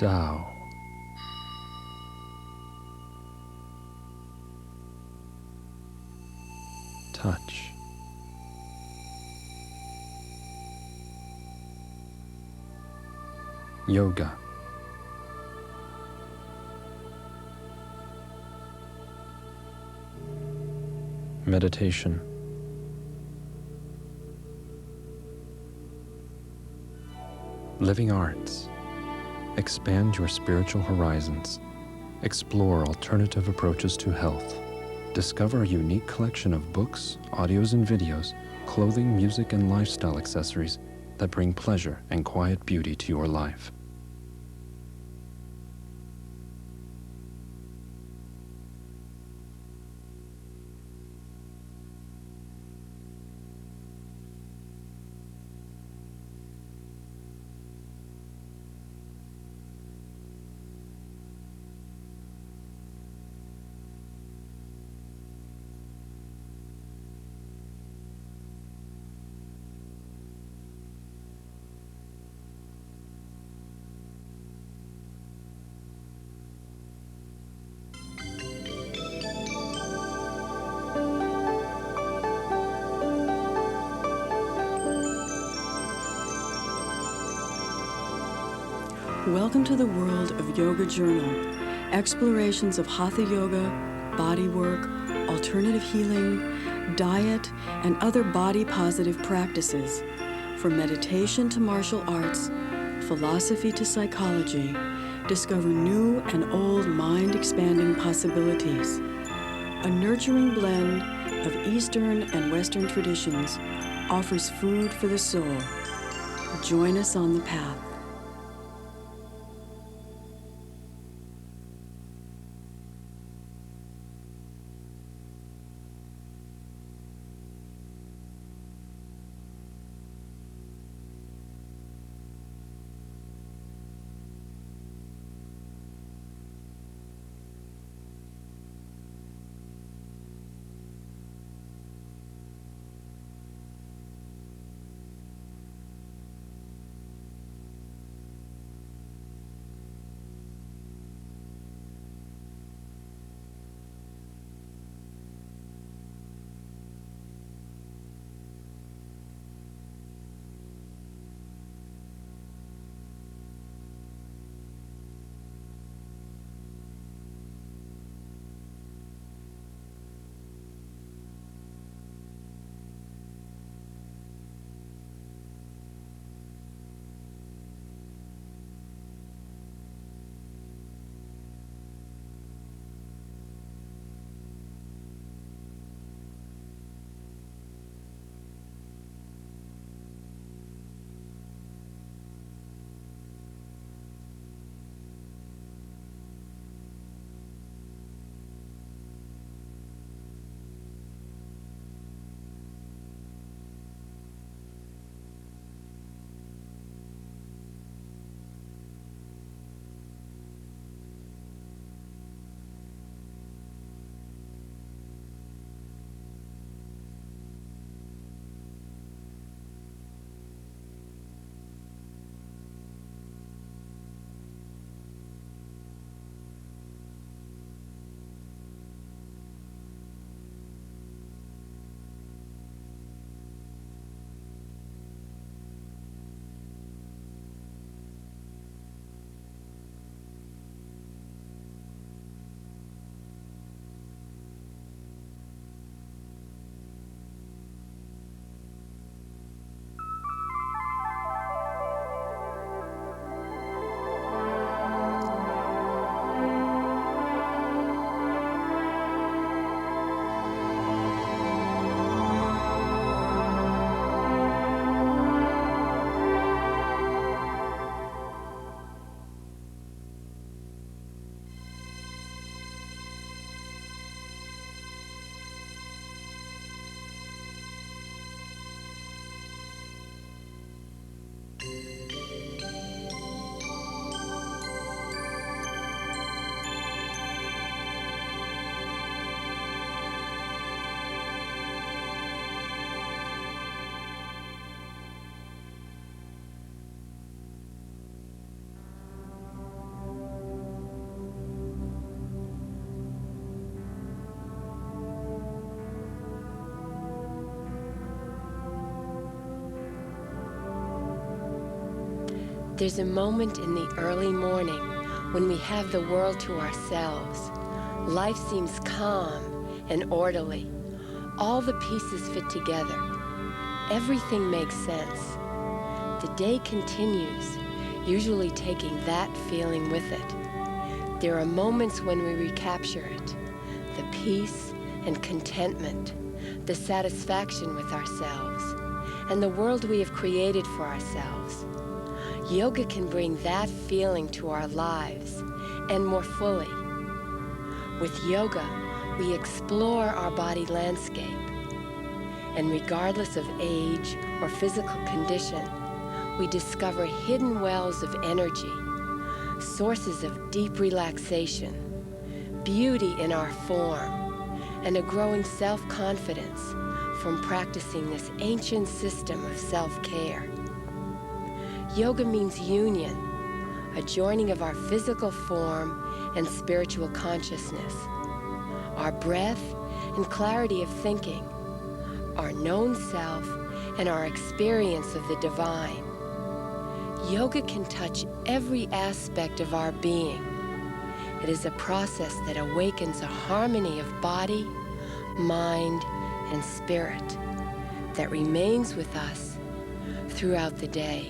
Tao. Touch. Yoga. Meditation. Living arts. Expand your spiritual horizons. Explore alternative approaches to health. Discover a unique collection of books, audios and videos, clothing, music, and lifestyle accessories that bring pleasure and quiet beauty to your life. Welcome to the world of Yoga Journal, explorations of Hatha Yoga, bodywork, alternative healing, diet, and other body-positive practices. From meditation to martial arts, philosophy to psychology, discover new and old mind-expanding possibilities. A nurturing blend of Eastern and Western traditions offers food for the soul. Join us on the path. There's a moment in the early morning when we have the world to ourselves. Life seems calm and orderly. All the pieces fit together. Everything makes sense. The day continues, usually taking that feeling with it. There are moments when we recapture it, the peace and contentment, the satisfaction with ourselves, and the world we have created for ourselves. Yoga can bring that feeling to our lives, and more fully. With yoga, we explore our body landscape, and regardless of age or physical condition, we discover hidden wells of energy, sources of deep relaxation, beauty in our form, and a growing self-confidence from practicing this ancient system of self-care. Yoga means union, a joining of our physical form and spiritual consciousness, our breath and clarity of thinking, our known self and our experience of the divine. Yoga can touch every aspect of our being. It is a process that awakens a harmony of body, mind, and spirit that remains with us throughout the day.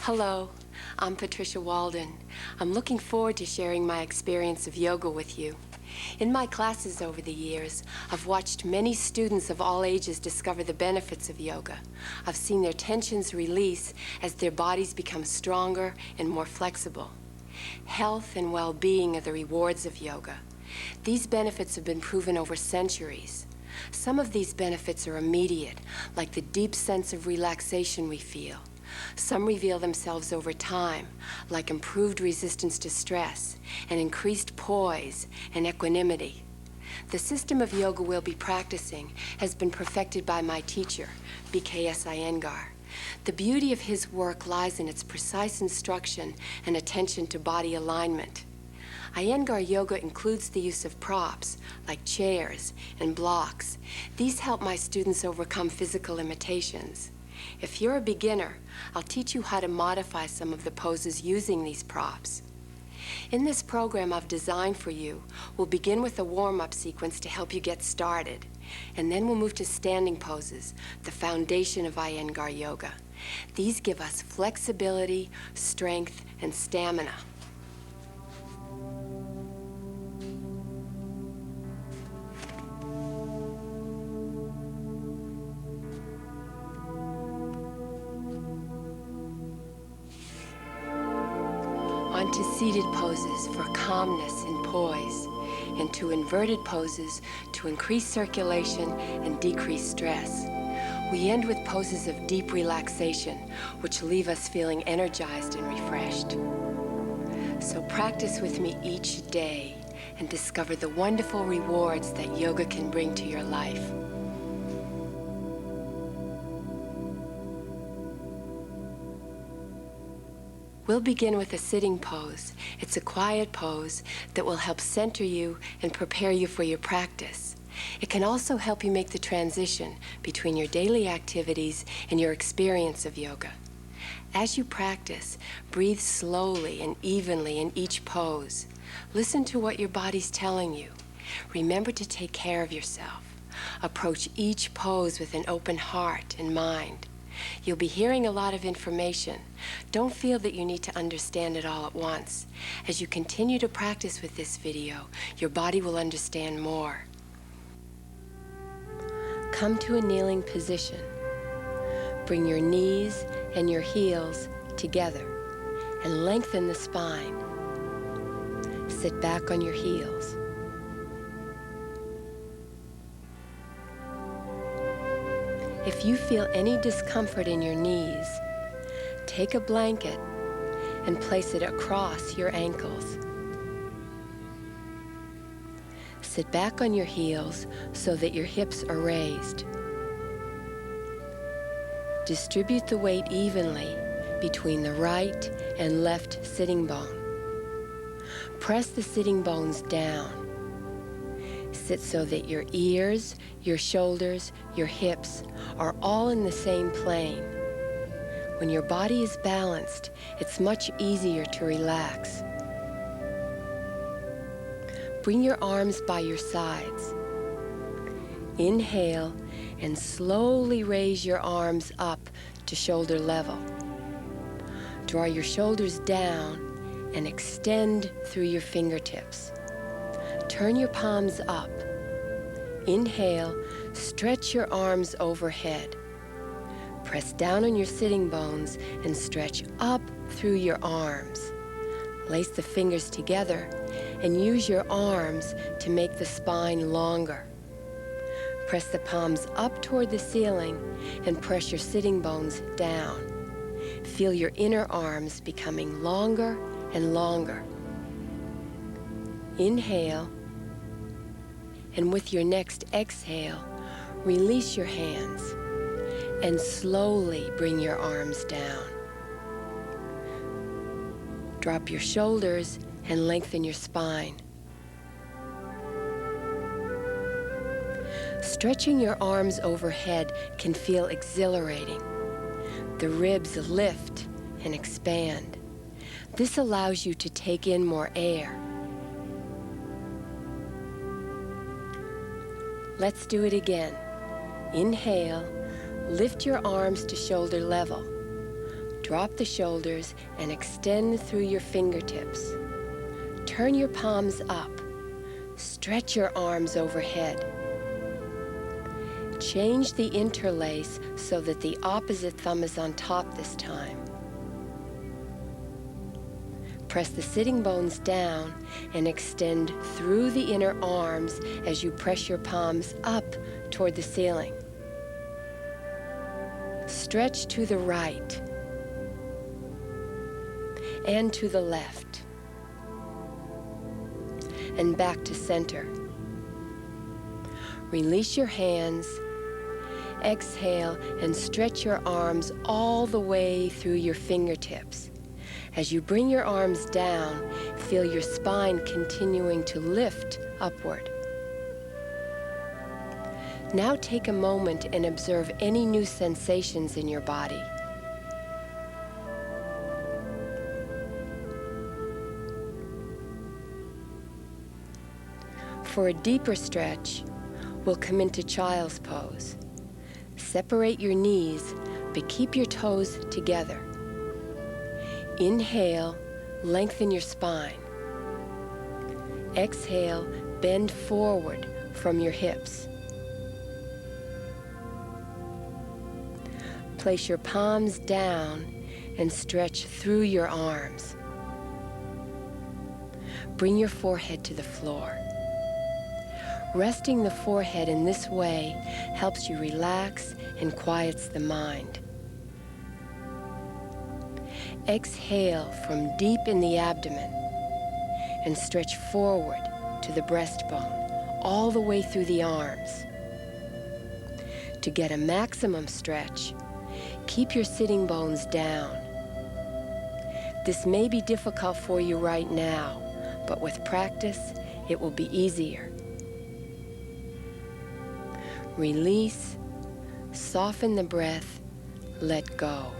Hello, I'm Patricia Walden. I'm looking forward to sharing my experience of yoga with you. In my classes over the years, I've watched many students of all ages discover the benefits of yoga. I've seen their tensions release as their bodies become stronger and more flexible. Health and well-being are the rewards of yoga. These benefits have been proven over centuries. Some of these benefits are immediate, like the deep sense of relaxation we feel. Some reveal themselves over time, like improved resistance to stress and increased poise and equanimity. The system of yoga we'll be practicing has been perfected by my teacher, BKS Iyengar. The beauty of his work lies in its precise instruction and attention to body alignment. Iyengar yoga includes the use of props, like chairs and blocks. These help my students overcome physical limitations. If you're a beginner, I'll teach you how to modify some of the poses using these props. In this program I've designed for you, we'll begin with a warm-up sequence to help you get started, and then we'll move to standing poses, the foundation of Iyengar yoga. These give us flexibility, strength, and stamina. To seated poses for calmness and poise, and to inverted poses to increase circulation and decrease stress. We end with poses of deep relaxation, which leave us feeling energized and refreshed. So practice with me each day and discover the wonderful rewards that yoga can bring to your life. We'll begin with a sitting pose. It's a quiet pose that will help center you and prepare you for your practice. It can also help you make the transition between your daily activities and your experience of yoga. As you practice, breathe slowly and evenly in each pose. Listen to what your body's telling you. Remember to take care of yourself. Approach each pose with an open heart and mind. You'll be hearing a lot of information. Don't feel that you need to understand it all at once. As you continue to practice with this video, your body will understand more. Come to a kneeling position. Bring your knees and your heels together and lengthen the spine. Sit back on your heels. If you feel any discomfort in your knees, take a blanket and place it across your ankles. Sit back on your heels so that your hips are raised. Distribute the weight evenly between the right and left sitting bone. Press the sitting bones down. Sit so that your ears, your shoulders, your hips are all in the same plane. When your body is balanced, it's much easier to relax. Bring your arms by your sides. Inhale and slowly raise your arms up to shoulder level. Draw your shoulders down and extend through your fingertips. Turn your palms up. Inhale, stretch your arms overhead. Press down on your sitting bones and stretch up through your arms. Lace the fingers together and use your arms to make the spine longer. Press the palms up toward the ceiling and press your sitting bones down. Feel your inner arms becoming longer and longer. Inhale, and with your next exhale, release your hands and slowly bring your arms down. Drop your shoulders and lengthen your spine. Stretching your arms overhead can feel exhilarating. The ribs lift and expand. This allows you to take in more air. Let's do it again. Inhale, lift your arms to shoulder level. Drop the shoulders and extend through your fingertips. Turn your palms up. Stretch your arms overhead. Change the interlace so that the opposite thumb is on top this time. Press the sitting bones down and extend through the inner arms as you press your palms up toward the ceiling. Stretch to the right and to the left and back to center. Release your hands. Exhale and stretch your arms all the way through your fingertips. As you bring your arms down, feel your spine continuing to lift upward. Now take a moment and observe any new sensations in your body. For a deeper stretch, we'll come into child's pose. Separate your knees, but keep your toes together. Inhale, lengthen your spine. Exhale, bend forward from your hips. Place your palms down and stretch through your arms. Bring your forehead to the floor. Resting the forehead in this way helps you relax and quiets the mind. Exhale from deep in the abdomen and stretch forward to the breastbone, all the way through the arms. To get a maximum stretch, keep your sitting bones down. This may be difficult for you right now, but with practice, it will be easier. Release, soften the breath, let go.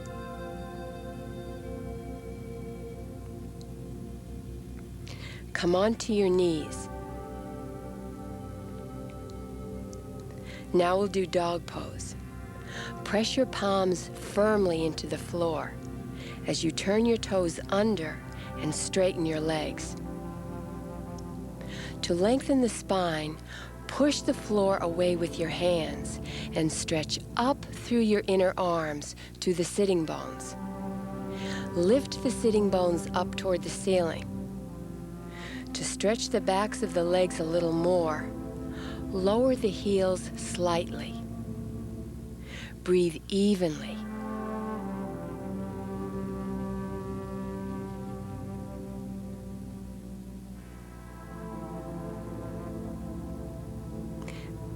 Come onto your knees. Now we'll do dog pose. Press your palms firmly into the floor as you turn your toes under and straighten your legs. To lengthen the spine, push the floor away with your hands and stretch up through your inner arms to the sitting bones. Lift the sitting bones up toward the ceiling. To stretch the backs of the legs a little more, lower the heels slightly. Breathe evenly.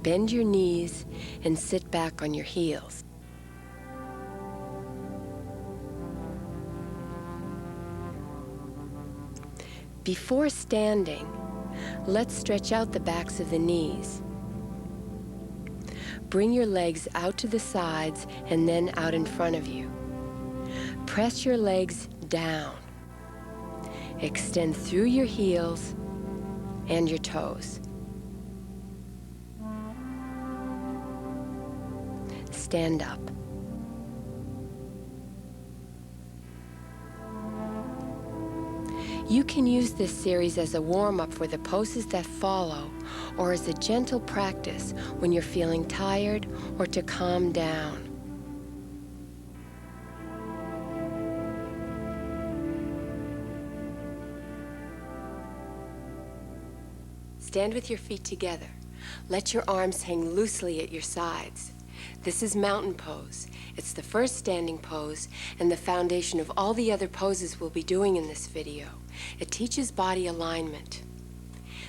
Bend your knees and sit back on your heels. Before standing, let's stretch out the backs of the knees. Bring your legs out to the sides and then out in front of you. Press your legs down. Extend through your heels and your toes. Stand up. You can use this series as a warm-up for the poses that follow, or as a gentle practice when you're feeling tired or to calm down. Stand with your feet together. Let your arms hang loosely at your sides. This is mountain pose. It's the first standing pose and the foundation of all the other poses we'll be doing in this video. It teaches body alignment.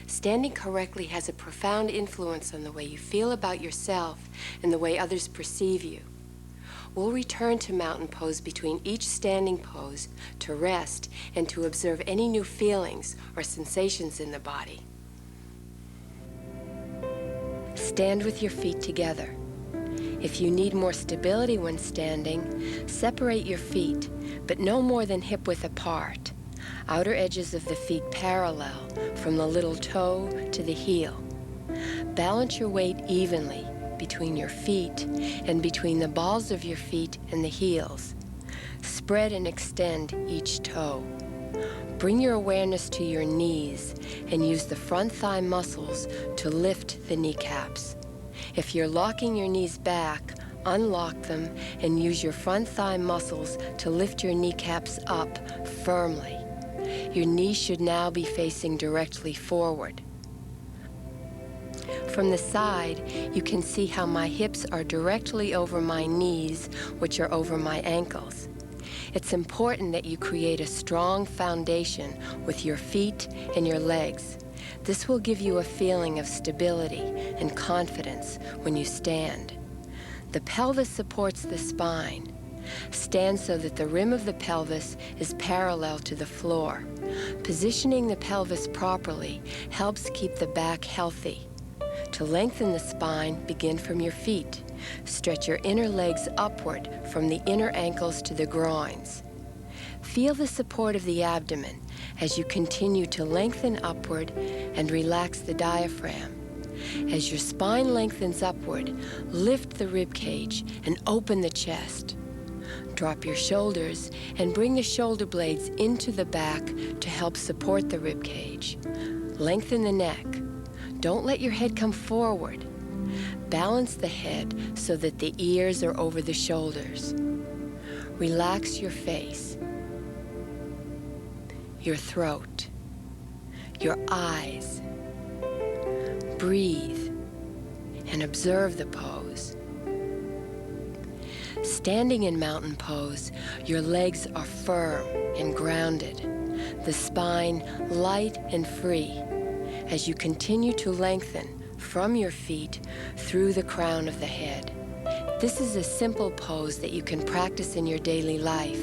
Standing correctly has a profound influence on the way you feel about yourself and the way others perceive you. We'll return to mountain pose between each standing pose to rest and to observe any new feelings or sensations in the body. Stand with your feet together. If you need more stability when standing, separate your feet, but no more than hip-width apart. Outer edges of the feet parallel from the little toe to the heel. Balance your weight evenly between your feet and between the balls of your feet and the heels. Spread and extend each toe. Bring your awareness to your knees and use the front thigh muscles to lift the kneecaps. If you're locking your knees back, unlock them and use your front thigh muscles to lift your kneecaps up firmly. Your knees should now be facing directly forward. From the side, you can see how my hips are directly over my knees, which are over my ankles. It's important that you create a strong foundation with your feet and your legs. This will give you a feeling of stability and confidence when you stand. The pelvis supports the spine. Stand so that the rim of the pelvis is parallel to the floor. Positioning the pelvis properly helps keep the back healthy. To lengthen the spine, begin from your feet. Stretch your inner legs upward from the inner ankles to the groins. Feel the support of the abdomen as you continue to lengthen upward and relax the diaphragm. As your spine lengthens upward, lift the rib cage and open the chest. Drop your shoulders and bring the shoulder blades into the back to help support the rib cage. Lengthen the neck. Don't let your head come forward. Balance the head so that the ears are over the shoulders. Relax your face, your throat, your eyes. Breathe and observe the pose. Standing in mountain pose, your legs are firm and grounded, the spine light and free as you continue to lengthen from your feet through the crown of the head. This is a simple pose that you can practice in your daily life.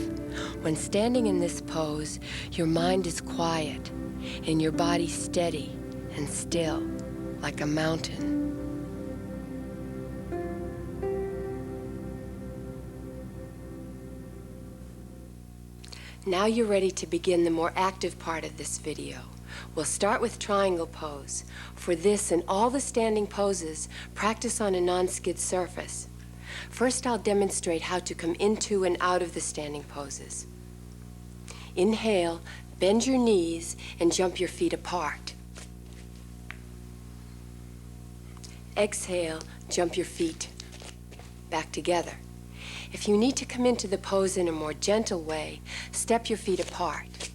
When standing in this pose, your mind is quiet and your body steady and still, like a mountain. Now you're ready to begin the more active part of this video. We'll start with triangle pose. For this and all the standing poses, practice on a non-skid surface. First, I'll demonstrate how to come into and out of the standing poses. Inhale, bend your knees and jump your feet apart. Exhale, jump your feet back together. If you need to come into the pose in a more gentle way, step your feet apart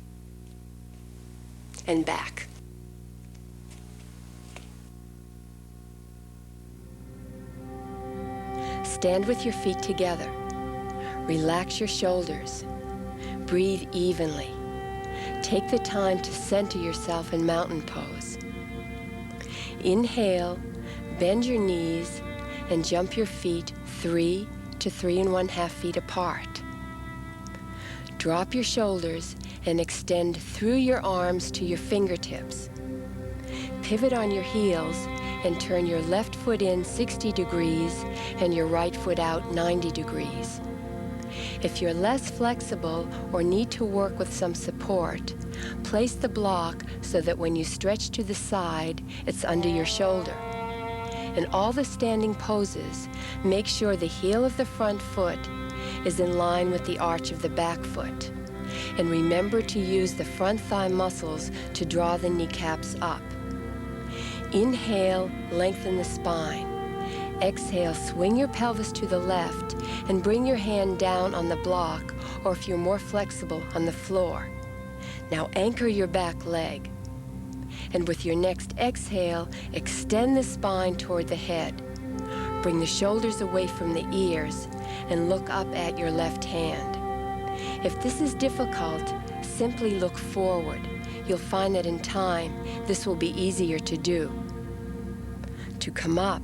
and back. Stand with your feet together. Relax your shoulders. Breathe evenly. Take the time to center yourself in mountain pose. Inhale, bend your knees and jump your feet 3 to 3 1/2 feet apart. Drop your shoulders and extend through your arms to your fingertips. Pivot on your heels and turn your left foot in 60 degrees and your right foot out 90 degrees. If you're less flexible or need to work with some support, place the block so that when you stretch to the side, it's under your shoulder. In all the standing poses, make sure the heel of the front foot is in line with the arch of the back foot. And remember to use the front thigh muscles to draw the kneecaps up. Inhale, lengthen the spine. Exhale, swing your pelvis to the left and bring your hand down on the block, or if you're more flexible, on the floor. Now anchor your back leg. And with your next exhale, extend the spine toward the head. Bring the shoulders away from the ears and look up at your left hand. If this is difficult, simply look forward. You'll find that in time, this will be easier to do. To come up,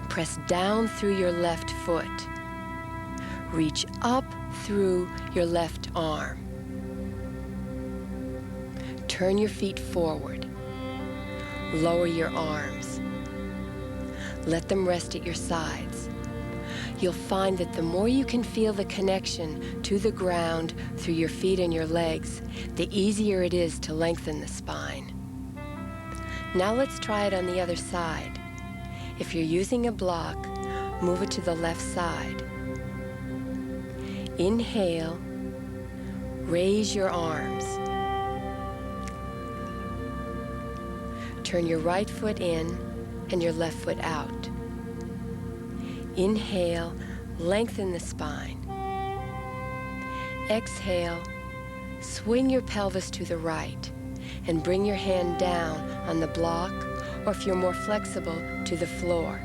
press down through your left foot. Reach up through your left arm. Turn your feet forward. Lower your arms. Let them rest at your sides. You'll find that the more you can feel the connection to the ground through your feet and your legs, the easier it is to lengthen the spine. Now let's try it on the other side. If you're using a block, move it to the left side. Inhale, raise your arms. Turn your right foot in and your left foot out. Inhale, lengthen the spine. Exhale, swing your pelvis to the right and bring your hand down on the block, or if you're more flexible, to the floor.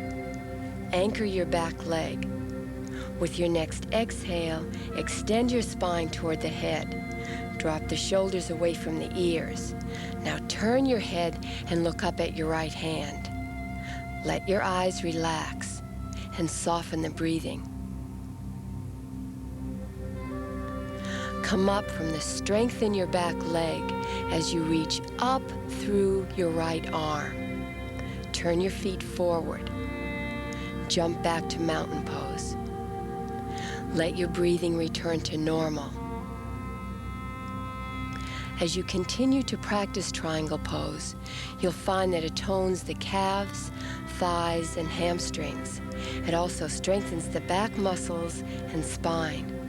Anchor your back leg. With your next exhale, extend your spine toward the head. Drop the shoulders away from the ears. Now turn your head and look up at your right hand. Let your eyes relax and soften the breathing. Come up from the strength in your back leg as you reach up through your right arm. Turn your feet forward. Jump back to mountain pose. Let your breathing return to normal. As you continue to practice triangle pose, you'll find that it tones the calves, thighs, and hamstrings. It also strengthens the back muscles and spine.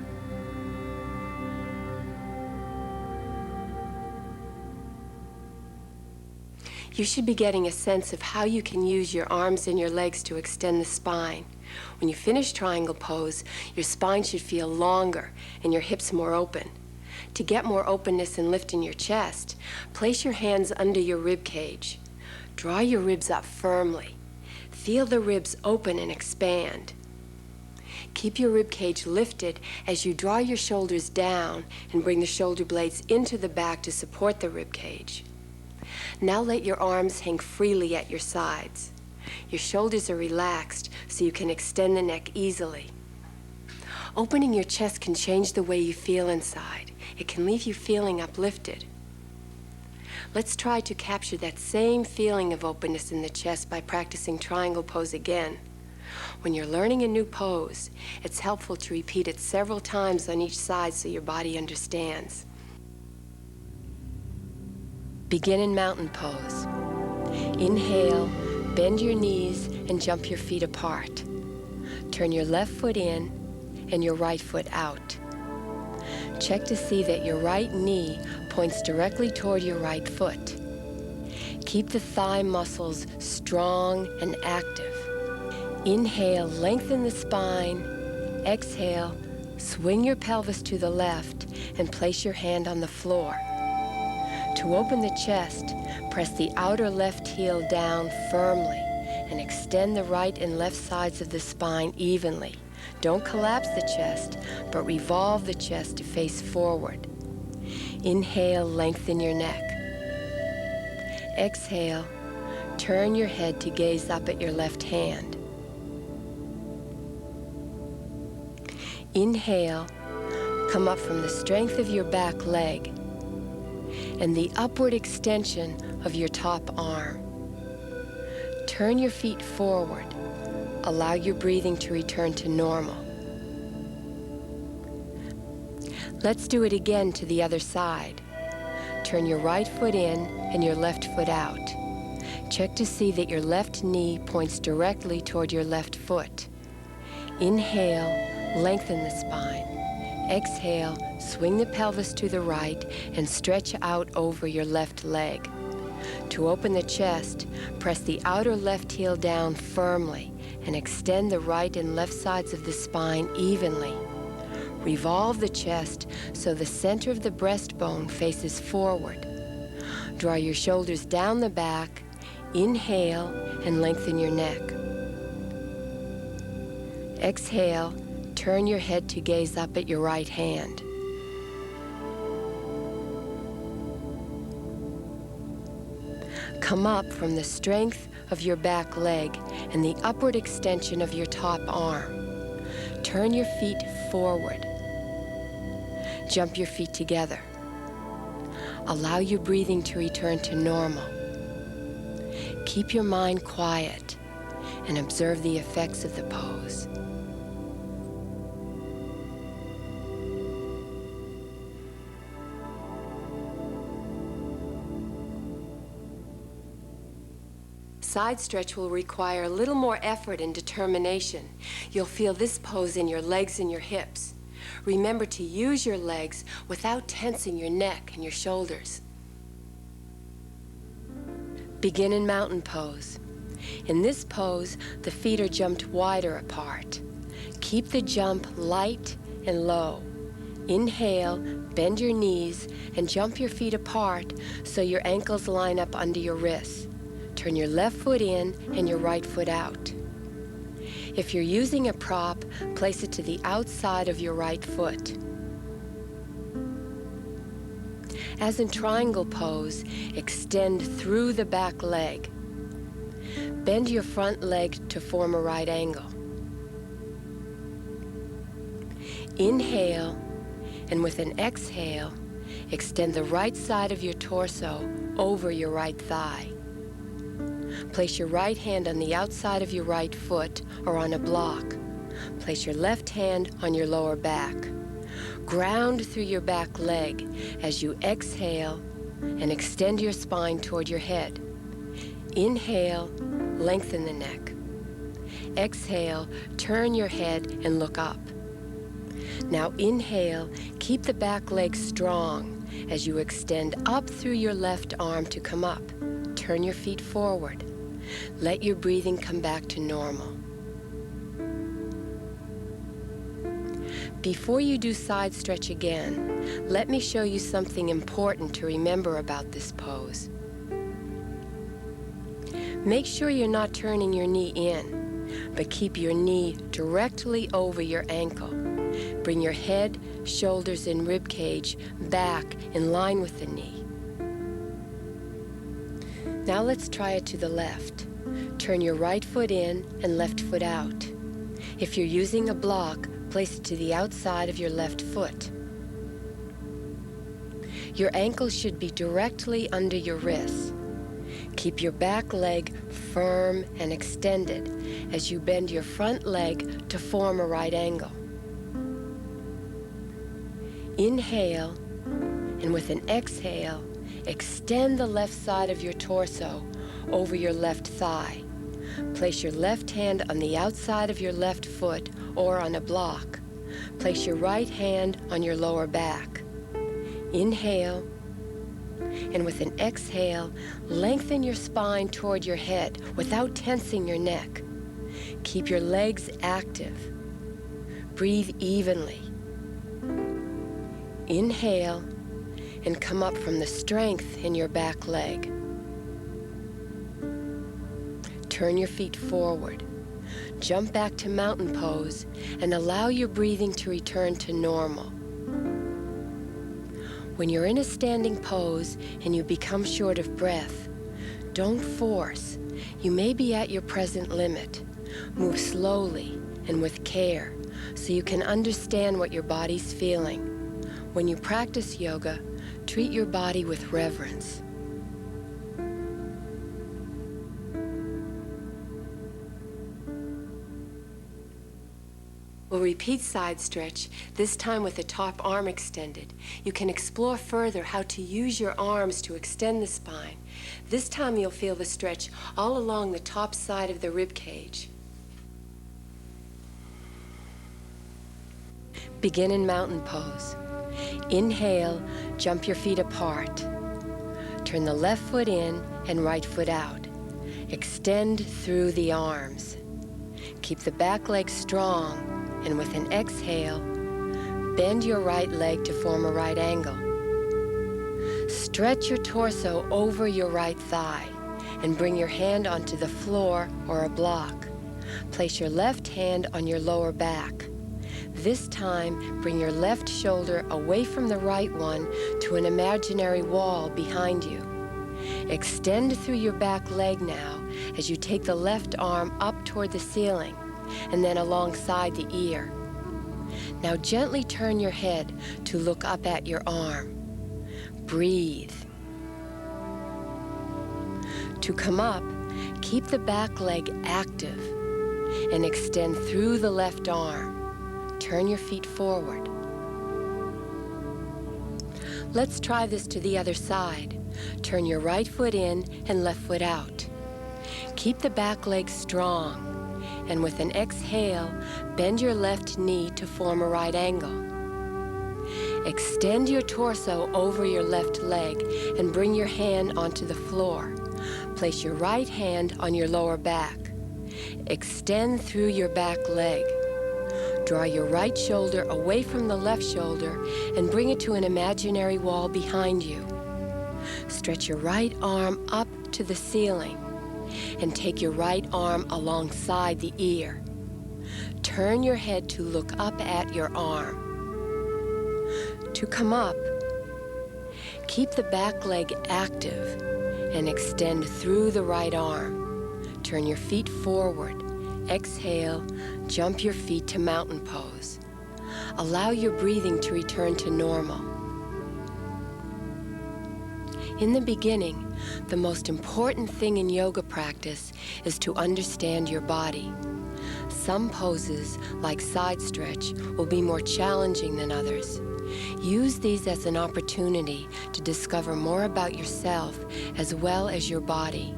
You should be getting a sense of how you can use your arms and your legs to extend the spine. When you finish triangle pose, your spine should feel longer and your hips more open. To get more openness and lift in your chest, place your hands under your rib cage. Draw your ribs up firmly. Feel the ribs open and expand. Keep your rib cage lifted as you draw your shoulders down and bring the shoulder blades into the back to support the rib cage. Now let your arms hang freely at your sides. Your shoulders are relaxed so you can extend the neck easily. Opening your chest can change the way you feel inside. It can leave you feeling uplifted. Let's try to capture that same feeling of openness in the chest by practicing triangle pose again. When you're learning a new pose, it's helpful to repeat it several times on each side so your body understands. Begin in mountain pose. Inhale, bend your knees and jump your feet apart. Turn your left foot in and your right foot out. Check to see that your right knee points directly toward your right foot. Keep the thigh muscles strong and active. Inhale, lengthen the spine. Exhale, swing your pelvis to the left and place your hand on the floor. To open the chest, press the outer left heel down firmly and extend the right and left sides of the spine evenly. Don't collapse the chest, but revolve the chest to face forward. Inhale, lengthen your neck. Exhale, turn your head to gaze up at your left hand. Inhale, come up from the strength of your back leg and the upward extension of your top arm. Turn your feet forward. Allow your breathing to return to normal. Let's do it again to the other side. Turn your right foot in and your left foot out. Check to see that your left knee points directly toward your left foot. Inhale, lengthen the spine. Exhale, swing the pelvis to the right and stretch out over your left leg. To open the chest, press the outer left heel down firmly and extend the right and left sides of the spine evenly. Revolve the chest so the center of the breastbone faces forward. Draw your shoulders down the back. Inhale and lengthen your neck. Exhale, turn your head to gaze up at your right hand. Come up from the strength of your back leg and the upward extension of your top arm. Turn your feet forward. Jump your feet together. Allow your breathing to return to normal. Keep your mind quiet and observe the effects of the pose. Side stretch will require a little more effort and determination. You'll feel this pose in your legs and your hips. Remember to use your legs without tensing your neck and your shoulders. Begin in mountain pose. In this pose, the feet are jumped wider apart. Keep the jump light and low. Inhale, bend your knees, and jump your feet apart so your ankles line up under your wrists. Turn your left foot in and your right foot out. If you're using a prop, place it to the outside of your right foot. As in triangle pose, extend through the back leg. Bend your front leg to form a right angle. Inhale, and with an exhale, extend the right side of your torso over your right thigh. Place your right hand on the outside of your right foot or on a block. Place your left hand on your lower back. Ground through your back leg as you exhale and extend your spine toward your head. Inhale, lengthen the neck. Exhale, turn your head and look up. Now inhale, keep the back leg strong as you extend up through your left arm to come up. Turn your feet forward. Let your breathing come back to normal. Before you do side stretch again, let me show you something important to remember about this pose. Make sure you're not turning your knee in, but keep your knee directly over your ankle. Bring your head, shoulders, and rib cage back in line with the knee. Now let's try it to the left. Turn your right foot in and left foot out. If you're using a block, place it to the outside of your left foot. Your ankles should be directly under your wrists. Keep your back leg firm and extended as you bend your front leg to form a right angle. Inhale, and with an exhale, extend the left side of your torso over your left thigh. Place your left hand on the outside of your left foot or on a block. Place your right hand on your lower back. Inhale, and with an exhale, lengthen your spine toward your head without tensing your neck. Keep your legs active. Breathe evenly. Inhale, and come up from the strength in your back leg. Turn your feet forward. Jump back to mountain pose and allow your breathing to return to normal. When you're in a standing pose and you become short of breath, don't force. You may be at your present limit. Move slowly and with care so you can understand what your body's feeling. When you practice yoga, treat your body with reverence. We'll repeat side stretch, this time with the top arm extended. You can explore further how to use your arms to extend the spine. This time you'll feel the stretch all along the top side of the rib cage. Begin in mountain pose. Inhale, jump your feet apart. Turn the left foot in and right foot out. Extend through the arms. Keep the back leg strong, and with an exhale, bend your right leg to form a right angle. Stretch your torso over your right thigh and bring your hand onto the floor or a block. Place your left hand on your lower back. This time, bring your left shoulder away from the right one to an imaginary wall behind you. Extend through your back leg now as you take the left arm up toward the ceiling and then alongside the ear. Now gently turn your head to look up at your arm. Breathe. To come up, keep the back leg active and extend through the left arm. Turn your feet forward. Let's try this to the other side. Turn your right foot in and left foot out. Keep the back leg strong, and with an exhale, bend your left knee to form a right angle. Extend your torso over your left leg and bring your hand onto the floor. Place your right hand on your lower back. Extend through your back leg. Draw your right shoulder away from the left shoulder and bring it to an imaginary wall behind you. Stretch your right arm up to the ceiling and take your right arm alongside the ear. Turn your head to look up at your arm. To come up, keep the back leg active and extend through the right arm. Turn your feet forward. Exhale, jump your feet to mountain pose. Allow your breathing to return to normal. In the beginning, the most important thing in yoga practice is to understand your body. Some poses, like side stretch, will be more challenging than others. Use these as an opportunity to discover more about yourself as well as your body.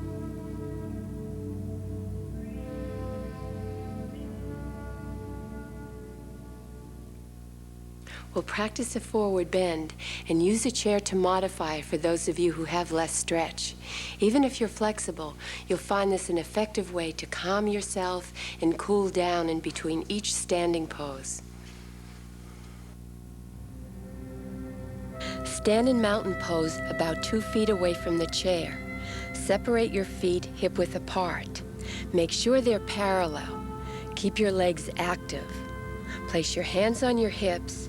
We'll practice a forward bend and use a chair to modify for those of you who have less stretch. Even if you're flexible, you'll find this an effective way to calm yourself and cool down in between each standing pose. Stand in mountain pose about 2 feet away from the chair. Separate your feet hip-width apart. Make sure they're parallel. Keep your legs active. Place your hands on your hips.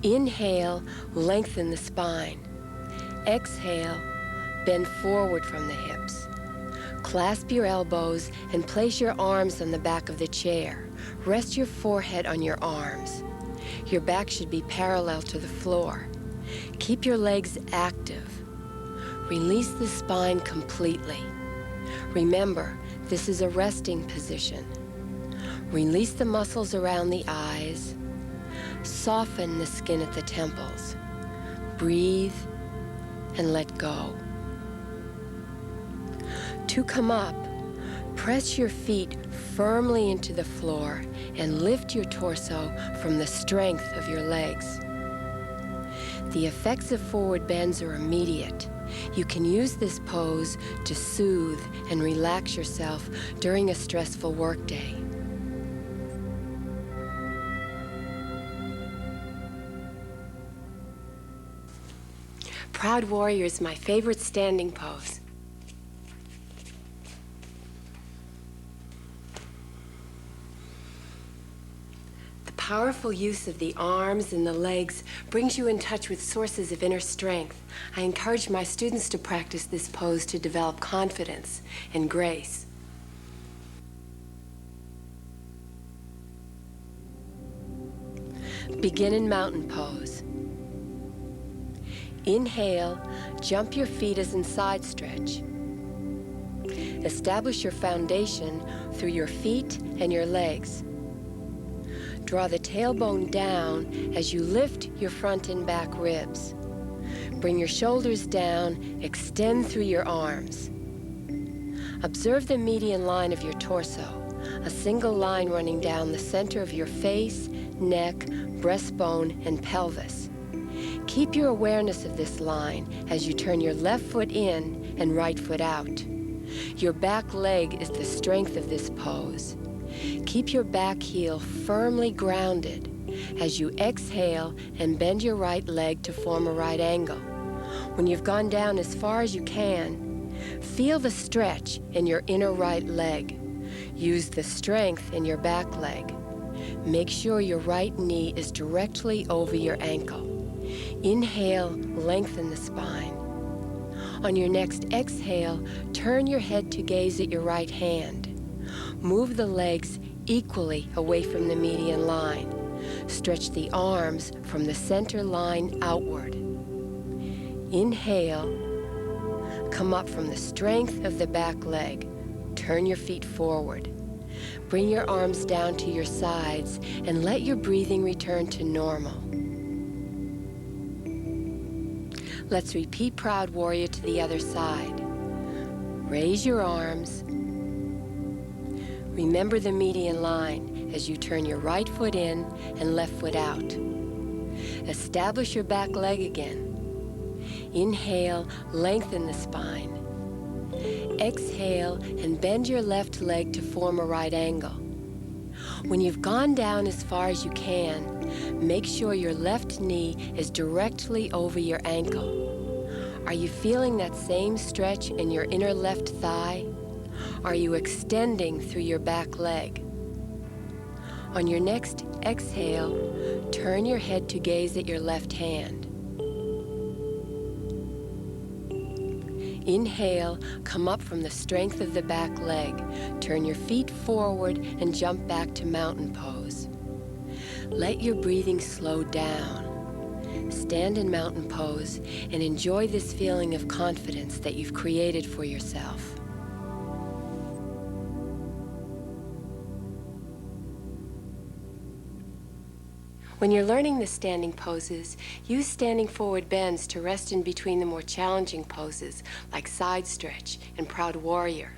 Inhale, lengthen the spine. Exhale, bend forward from the hips. Clasp your elbows and place your arms on the back of the chair. Rest your forehead on your arms. Your back should be parallel to the floor. Keep your legs active. Release the spine completely. Remember, this is a resting position. Release the muscles around the eyes. Soften the skin at the temples. Breathe and let go. To come up, press your feet firmly into the floor and lift your torso from the strength of your legs. The effects of forward bends are immediate. You can use this pose to soothe and relax yourself during a stressful workday. Proud Warrior is my favorite standing pose. The powerful use of the arms and the legs brings you in touch with sources of inner strength. I encourage my students to practice this pose to develop confidence and grace. Begin in mountain pose. Inhale, jump your feet as in side stretch. Establish your foundation through your feet and your legs. Draw the tailbone down as you lift your front and back ribs. Bring your shoulders down, extend through your arms. Observe the median line of your torso, a single line running down the center of your face, neck, breastbone, and pelvis. Keep your awareness of this line as you turn your left foot in and right foot out. Your back leg is the strength of this pose. Keep your back heel firmly grounded as you exhale and bend your right leg to form a right angle. When you've gone down as far as you can, feel the stretch in your inner right leg. Use the strength in your back leg. Make sure your right knee is directly over your ankle. Inhale, lengthen the spine. On your next exhale, turn your head to gaze at your right hand. Move the legs equally away from the median line. Stretch the arms from the center line outward. Inhale, come up from the strength of the back leg. Turn your feet forward. Bring your arms down to your sides and let your breathing return to normal. Let's repeat Proud Warrior to the other side. Raise your arms. Remember the median line as you turn your right foot in and left foot out. Establish your back leg again. Inhale, lengthen the spine. Exhale and bend your left leg to form a right angle. When you've gone down as far as you can, make sure your left knee is directly over your ankle. Are you feeling that same stretch in your inner left thigh? Are you extending through your back leg? On your next exhale, turn your head to gaze at your left hand. Inhale, come up from the strength of the back leg. Turn your feet forward and jump back to mountain pose. Let your breathing slow down. Stand in mountain pose and enjoy this feeling of confidence that you've created for yourself. When you're learning the standing poses, use standing forward bends to rest in between the more challenging poses like side stretch and proud warrior.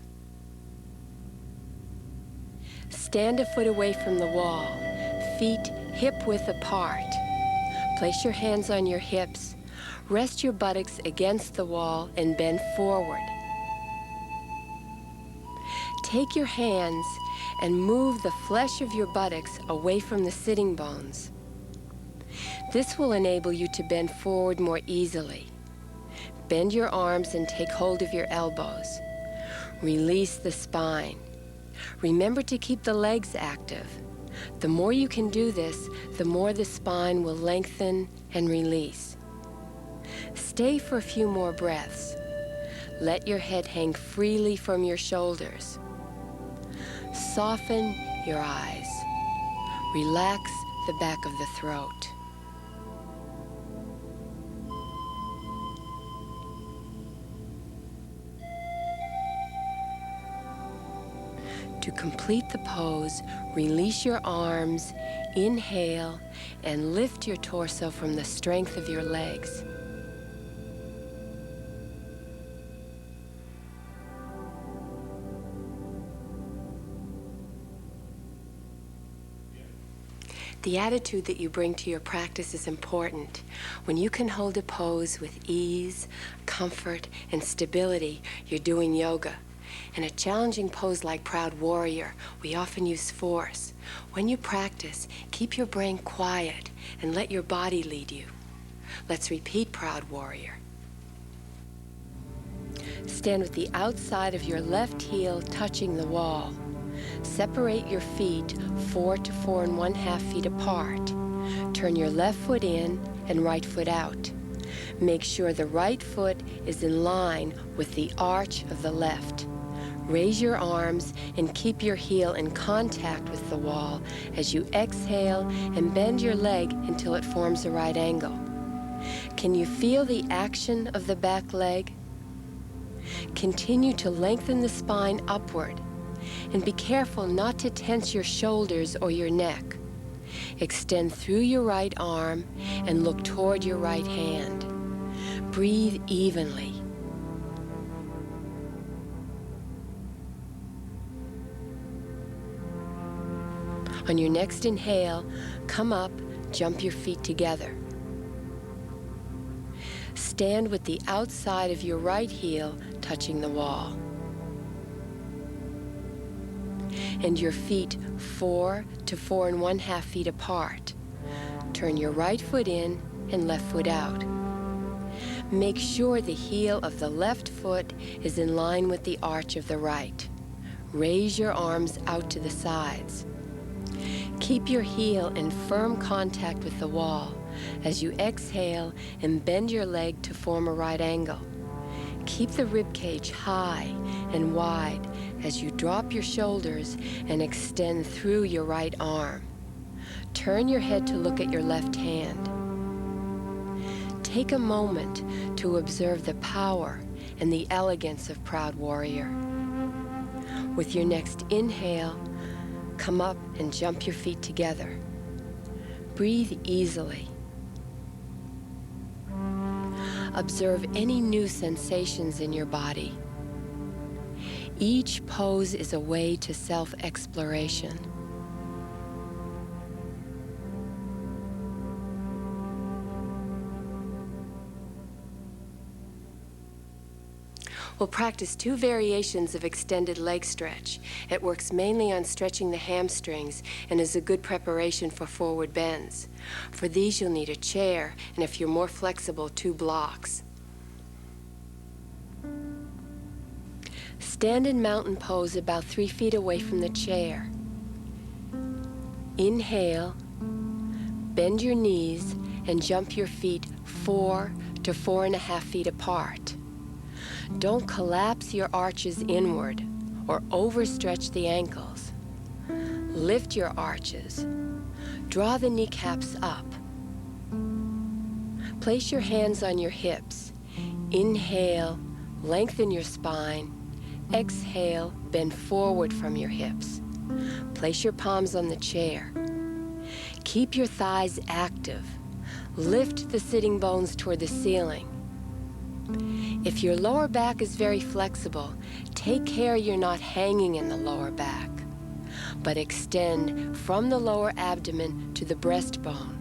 Stand a foot away from the wall, feet hip-width apart. Place your hands on your hips, rest your buttocks against the wall and bend forward. Take your hands and move the flesh of your buttocks away from the sitting bones. This will enable you to bend forward more easily. Bend your arms and take hold of your elbows. Release the spine. Remember to keep the legs active. The more you can do this, the more the spine will lengthen and release. Stay for a few more breaths. Let your head hang freely from your shoulders. Soften your eyes. Relax the back of the throat. To complete the pose, release your arms, inhale, and lift your torso from the strength of your legs. The attitude that you bring to your practice is important. When you can hold a pose with ease, comfort, and stability, you're doing yoga. In a challenging pose like Proud Warrior, we often use force. When you practice, keep your brain quiet and let your body lead you. Let's repeat Proud Warrior. Stand with the outside of your left heel touching the wall. Separate your feet 4 to 4 1/2 feet apart. Turn your left foot in and right foot out. Make sure the right foot is in line with the arch of the left. Raise your arms and keep your heel in contact with the wall as you exhale and bend your leg until it forms a right angle. Can you feel the action of the back leg? Continue to lengthen the spine upward and be careful not to tense your shoulders or your neck. Extend through your right arm and look toward your right hand. Breathe evenly. On your next inhale, come up, jump your feet together. Stand with the outside of your right heel touching the wall. And your feet 4 to 4 1/2 feet apart. Turn your right foot in and left foot out. Make sure the heel of the left foot is in line with the arch of the right. Raise your arms out to the sides. Keep your heel in firm contact with the wall as you exhale and bend your leg to form a right angle. Keep the rib cage high and wide as you drop your shoulders and extend through your right arm. Turn your head to look at your left hand. Take a moment to observe the power and the elegance of Proud Warrior. With your next inhale, come up and jump your feet together. Breathe easily. Observe any new sensations in your body. Each pose is a way to self-exploration. We'll practice 2 variations of extended leg stretch. It works mainly on stretching the hamstrings and is a good preparation for forward bends. For these, you'll need a chair, and if you're more flexible, 2 blocks. Stand in mountain pose about 3 feet away from the chair. Inhale, bend your knees, and jump your feet 4 to 4.5 feet apart. Don't collapse your arches inward or overstretch the ankles. Lift your arches. Draw the kneecaps up. Place your hands on your hips. Inhale, lengthen your spine. Exhale, bend forward from your hips. Place your palms on the chair. Keep your thighs active. Lift the sitting bones toward the ceiling. If your lower back is very flexible, take care you're not hanging in the lower back, but extend from the lower abdomen to the breastbone.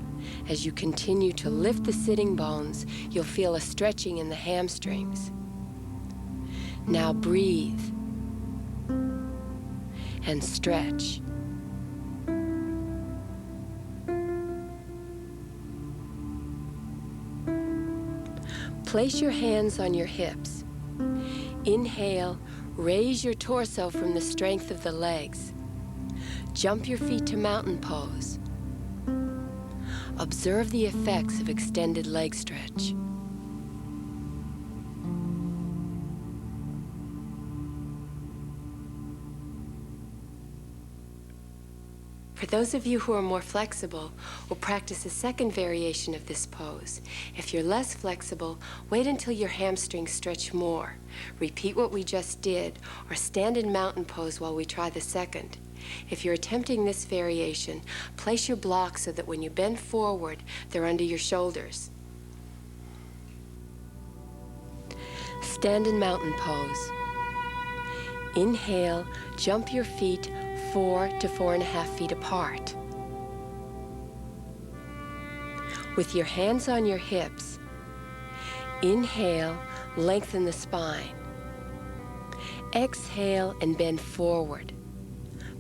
As you continue to lift the sitting bones, you'll feel a stretching in the hamstrings. Now breathe and stretch. Place your hands on your hips. Inhale, raise your torso from the strength of the legs. Jump your feet to mountain pose. Observe the effects of extended leg stretch. For those of you who are more flexible, we'll practice a second variation of this pose. If you're less flexible, wait until your hamstrings stretch more. Repeat what we just did, or stand in mountain pose while we try the second. If you're attempting this variation, place your blocks so that when you bend forward, they're under your shoulders. Stand in mountain pose. Inhale, jump your feet 4 to 4.5 feet apart. With your hands on your hips, inhale, lengthen the spine. Exhale and bend forward.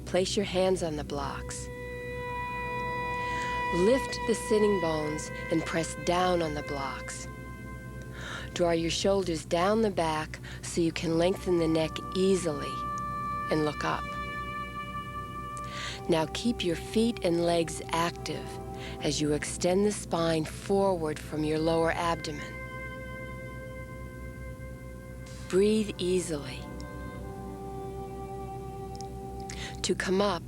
Place your hands on the blocks. Lift the sitting bones and press down on the blocks. Draw your shoulders down the back so you can lengthen the neck easily and look up. Now keep your feet and legs active as you extend the spine forward from your lower abdomen. Breathe easily. To come up,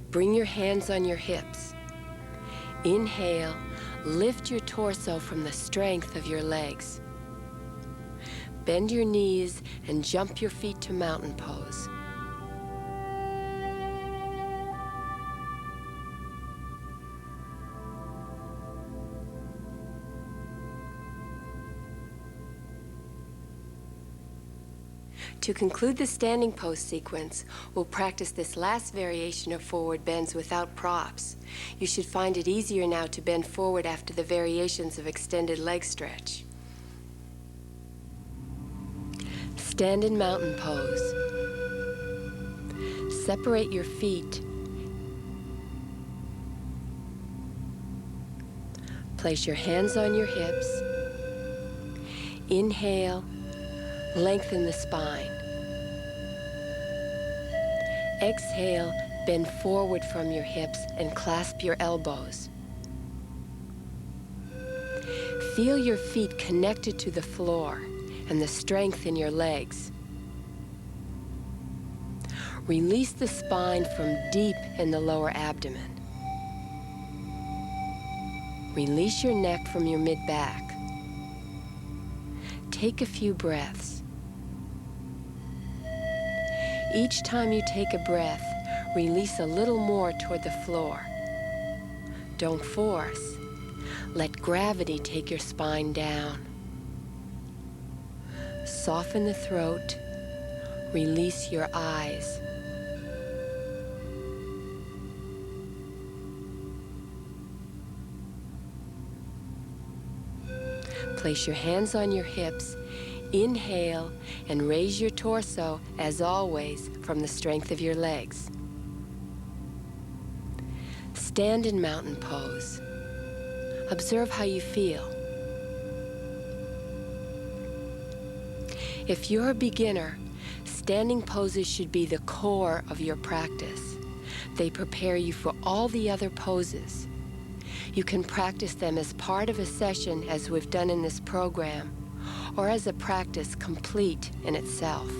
bring your hands on your hips. Inhale, lift your torso from the strength of your legs. Bend your knees and jump your feet to mountain pose. To conclude the standing pose sequence, we'll practice this last variation of forward bends without props. You should find it easier now to bend forward after the variations of extended leg stretch. Stand in mountain pose. Separate your feet. Place your hands on your hips. Inhale, lengthen the spine. Exhale, bend forward from your hips and clasp your elbows. Feel your feet connected to the floor and the strength in your legs. Release the spine from deep in the lower abdomen. Release your neck from your mid-back. Take a few breaths. Each time you take a breath, release a little more toward the floor. Don't force. Let gravity take your spine down. Soften the throat. Release your eyes. Place your hands on your hips. Inhale and raise your torso, as always, from the strength of your legs. Stand in mountain pose. Observe how you feel. If you're a beginner, standing poses should be the core of your practice. They prepare you for all the other poses. You can practice them as part of a session, as we've done in this program, or as a practice complete in itself.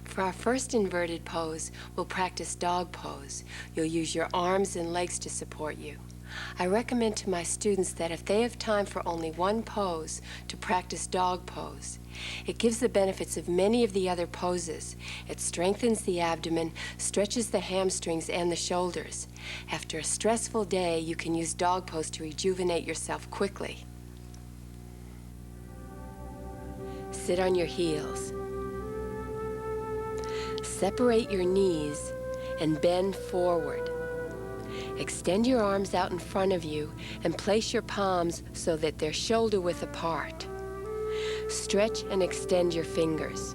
For our first inverted pose, we'll practice dog pose. You'll use your arms and legs to support you. I recommend to my students that if they have time for only one pose, to practice dog pose. It gives the benefits of many of the other poses. It strengthens the abdomen, stretches the hamstrings and the shoulders. After a stressful day, you can use dog pose to rejuvenate yourself quickly. Sit on your heels. Separate your knees and bend forward. Extend your arms out in front of you and place your palms so that they're shoulder width apart. Stretch and extend your fingers.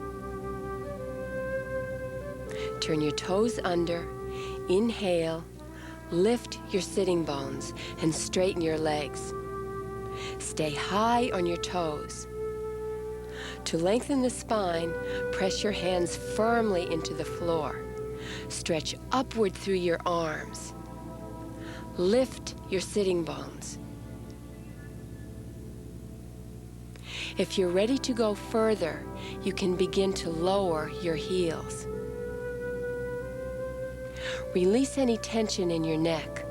Turn your toes under, inhale, lift your sitting bones and straighten your legs. Stay high on your toes. To lengthen the spine, press your hands firmly into the floor. Stretch upward through your arms. Lift your sitting bones. If you're ready to go further, you can begin to lower your heels. Release any tension in your neck.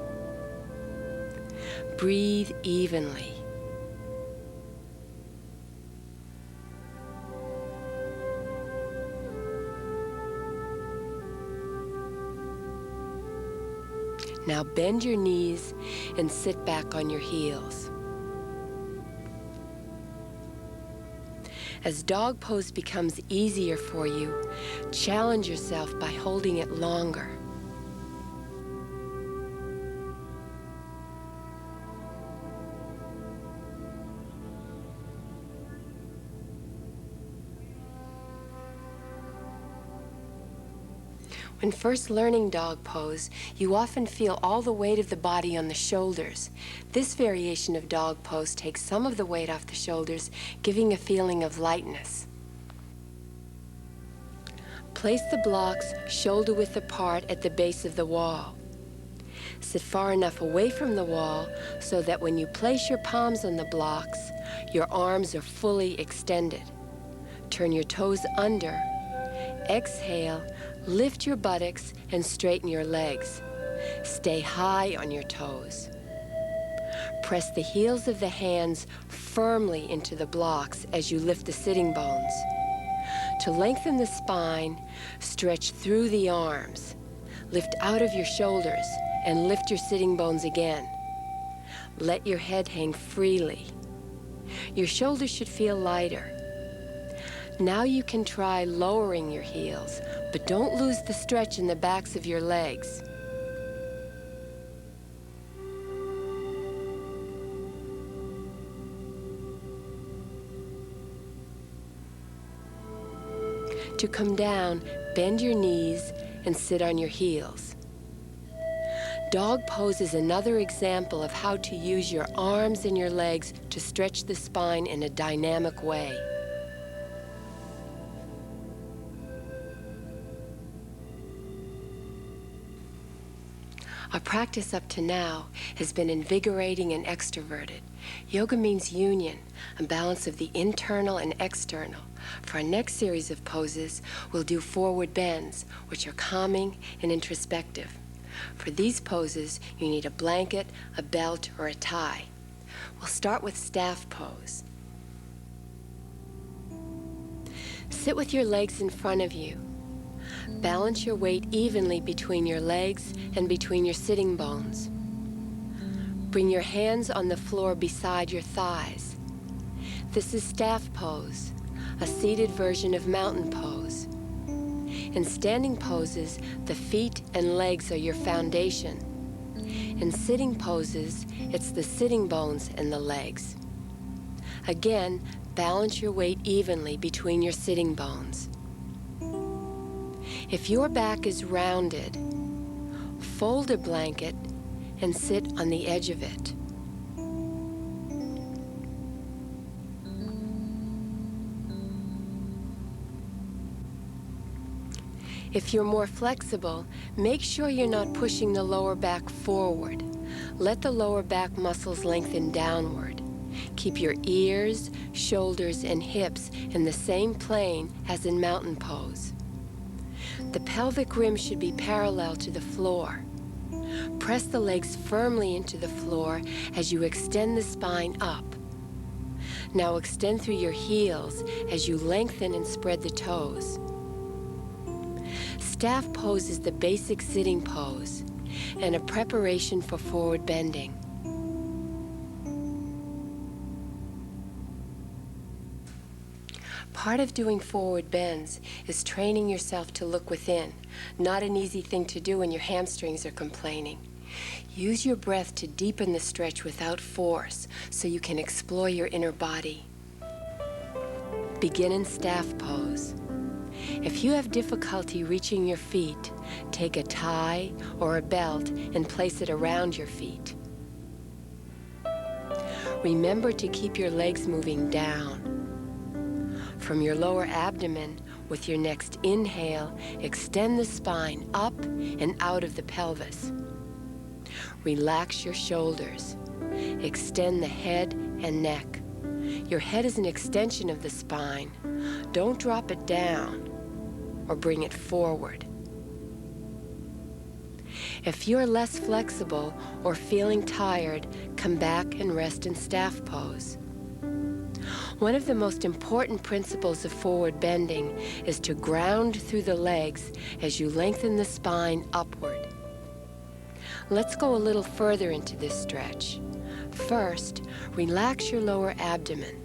Breathe evenly. Now bend your knees and sit back on your heels. As dog pose becomes easier for you, challenge yourself by holding it longer. When first learning dog pose, you often feel all the weight of the body on the shoulders. This variation of dog pose takes some of the weight off the shoulders, giving a feeling of lightness. Place the blocks shoulder width apart at the base of the wall. Sit far enough away from the wall so that when you place your palms on the blocks, your arms are fully extended. Turn your toes under. Exhale. Lift your buttocks and straighten your legs. Stay high on your toes. Press the heels of the hands firmly into the blocks as you lift the sitting bones. To lengthen the spine, stretch through the arms. Lift out of your shoulders and lift your sitting bones again. Let your head hang freely. Your shoulders should feel lighter. Now you can try lowering your heels, but don't lose the stretch in the backs of your legs. To come down, bend your knees and sit on your heels. Dog pose is another example of how to use your arms and your legs to stretch the spine in a dynamic way. Our practice up to now has been invigorating and extroverted. Yoga means union, a balance of the internal and external. For our next series of poses, we'll do forward bends, which are calming and introspective. For these poses, you need a blanket, a belt, or a tie. We'll start with staff pose. Sit with your legs in front of you. Balance your weight evenly between your legs and between your sitting bones. Bring your hands on the floor beside your thighs. This is staff pose, a seated version of mountain pose. In standing poses, the feet and legs are your foundation. In sitting poses, it's the sitting bones and the legs. Again, balance your weight evenly between your sitting bones. If your back is rounded, fold a blanket and sit on the edge of it. If you're more flexible, make sure you're not pushing the lower back forward. Let the lower back muscles lengthen downward. Keep your ears, shoulders, and hips in the same plane as in mountain pose. The pelvic rim should be parallel to the floor. Press the legs firmly into the floor as you extend the spine up. Now extend through your heels as you lengthen and spread the toes. Staff pose is the basic sitting pose and a preparation for forward bending. Part of doing forward bends is training yourself to look within. Not an easy thing to do when your hamstrings are complaining. Use your breath to deepen the stretch without force so you can explore your inner body. Begin in staff pose. If you have difficulty reaching your feet, take a tie or a belt and place it around your feet. Remember to keep your legs moving down. From your lower abdomen, with your next inhale, extend the spine up and out of the pelvis. Relax your shoulders. Extend the head and neck. Your head is an extension of the spine. Don't drop it down or bring it forward. If you're less flexible or feeling tired, come back and rest in staff pose. One of the most important principles of forward bending is to ground through the legs as you lengthen the spine upward. Let's go a little further into this stretch. First, relax your lower abdomen.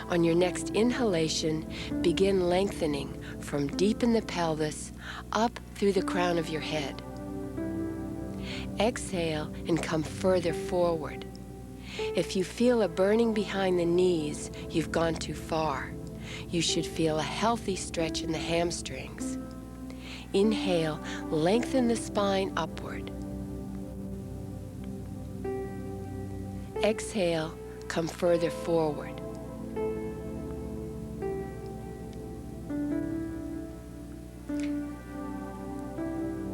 On your next inhalation, begin lengthening from deep in the pelvis up through the crown of your head. Exhale and come further forward. If you feel a burning behind the knees, you've gone too far. You should feel a healthy stretch in the hamstrings. Inhale, lengthen the spine upward. Exhale, come further forward.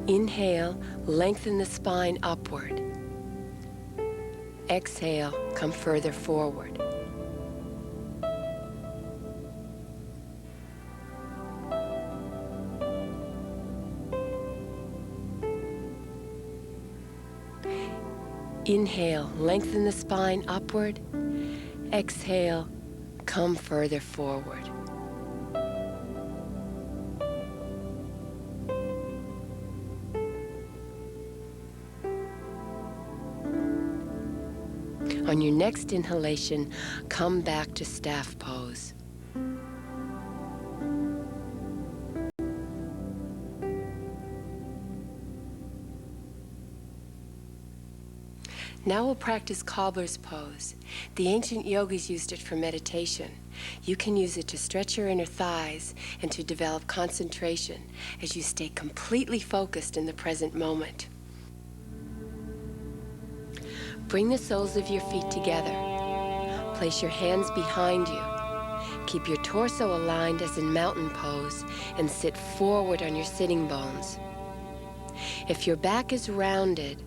Inhale, lengthen the spine upward. Exhale, come further forward. Inhale, lengthen the spine upward. Exhale, come further forward. On your next inhalation, come back to staff pose. Now we'll practice cobbler's pose. The ancient yogis used it for meditation. You can use it to stretch your inner thighs and to develop concentration as you stay completely focused in the present moment. Bring the soles of your feet together. Place your hands behind you. Keep your torso aligned as in mountain pose and sit forward on your sitting bones. If your back is rounded,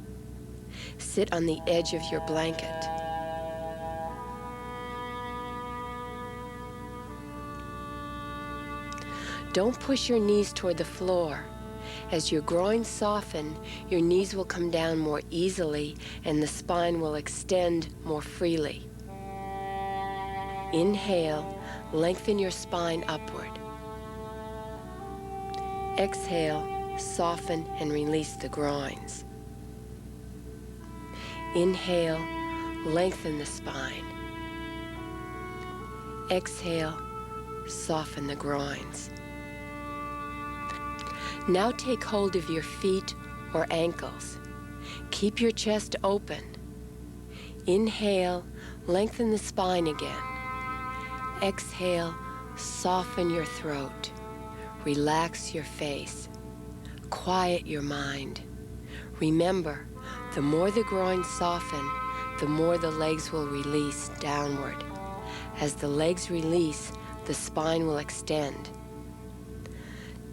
sit on the edge of your blanket. Don't push your knees toward the floor. As your groins soften, your knees will come down more easily and the spine will extend more freely. Inhale, lengthen your spine upward. Exhale, soften and release the groins. Inhale, lengthen the spine. Exhale, soften the groins. Now take hold of your feet or ankles. Keep your chest open. Inhale, lengthen the spine again. Exhale, soften your throat. Relax your face. Quiet your mind. Remember, the more the groins soften, the more the legs will release downward. As the legs release, the spine will extend.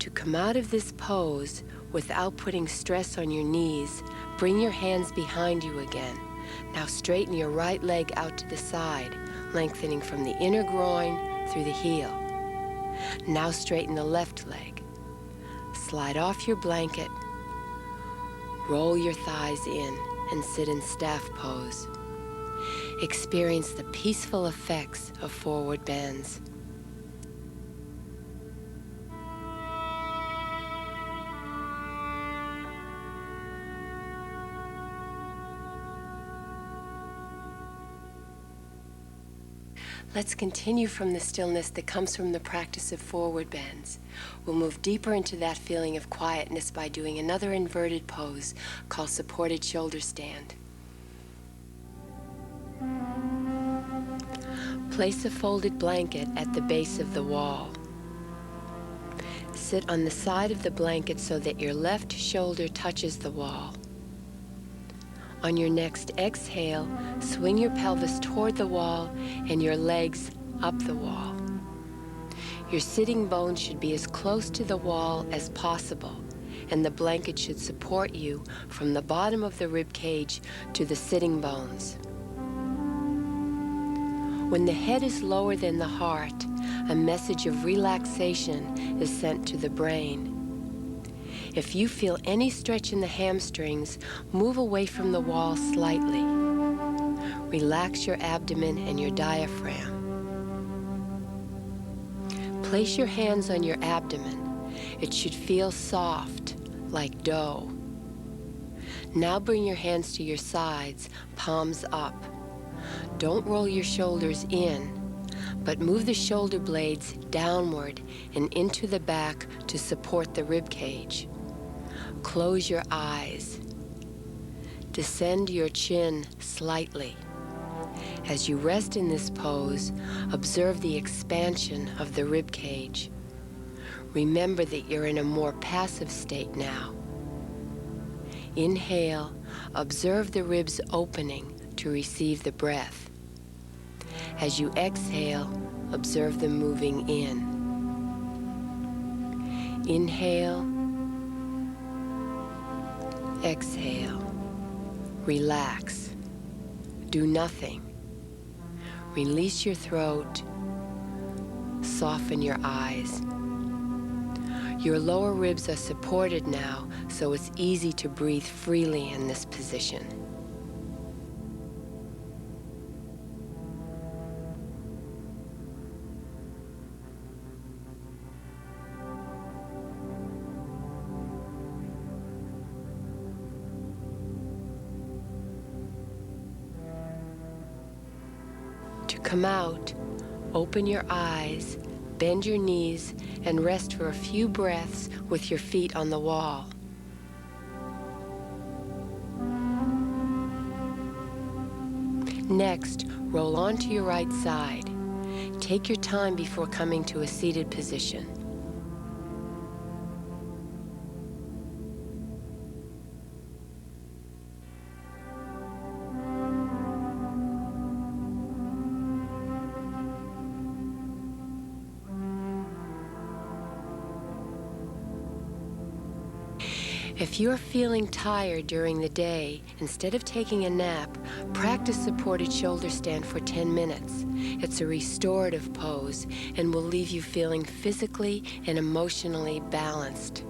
To come out of this pose without putting stress on your knees, bring your hands behind you again. Now straighten your right leg out to the side, lengthening from the inner groin through the heel. Now straighten the left leg. Slide off your blanket. Roll your thighs in and sit in staff pose. Experience the peaceful effects of forward bends. Let's continue from the stillness that comes from the practice of forward bends. We'll move deeper into that feeling of quietness by doing another inverted pose called supported shoulder stand. Place a folded blanket at the base of the wall. Sit on the side of the blanket so that your left shoulder touches the wall. On your next exhale, swing your pelvis toward the wall and your legs up the wall. Your sitting bones should be as close to the wall as possible, and the blanket should support you from the bottom of the rib cage to the sitting bones. When the head is lower than the heart, a message of relaxation is sent to the brain. If you feel any stretch in the hamstrings, move away from the wall slightly. Relax your abdomen and your diaphragm. Place your hands on your abdomen. It should feel soft, like dough. Now bring your hands to your sides, palms up. Don't roll your shoulders in, but move the shoulder blades downward and into the back to support the rib cage. Close your eyes. Descend your chin slightly. As you rest in this pose, observe the expansion of the rib cage. Remember that you're in a more passive state now. Inhale, observe the ribs opening to receive the breath. As you exhale, observe them moving in. Inhale, exhale, relax, do nothing. Release your throat, soften your eyes. Your lower ribs are supported now, so it's easy to breathe freely in this position. To come out, open your eyes, bend your knees, and rest for a few breaths with your feet on the wall. Next, roll onto your right side. Take your time before coming to a seated position. If you're feeling tired during the day, instead of taking a nap, practice supported shoulder stand for 10 minutes. It's a restorative pose and will leave you feeling physically and emotionally balanced.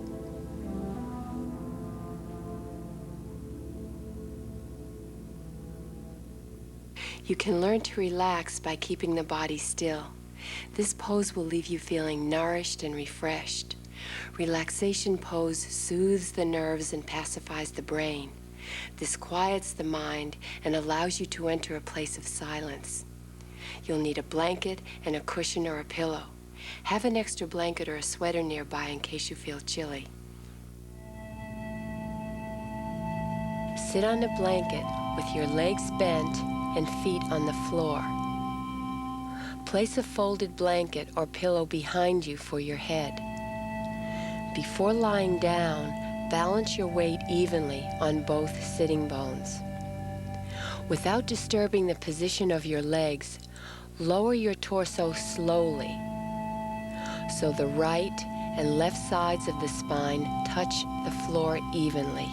You can learn to relax by keeping the body still. This pose will leave you feeling nourished and refreshed. Relaxation pose soothes the nerves and pacifies the brain. This quiets the mind and allows you to enter a place of silence. You'll need a blanket and a cushion or a pillow. Have an extra blanket or a sweater nearby in case you feel chilly. Sit on a blanket with your legs bent and feet on the floor. Place a folded blanket or pillow behind you for your head. Before lying down, balance your weight evenly on both sitting bones. Without disturbing the position of your legs, lower your torso slowly so the right and left sides of the spine touch the floor evenly.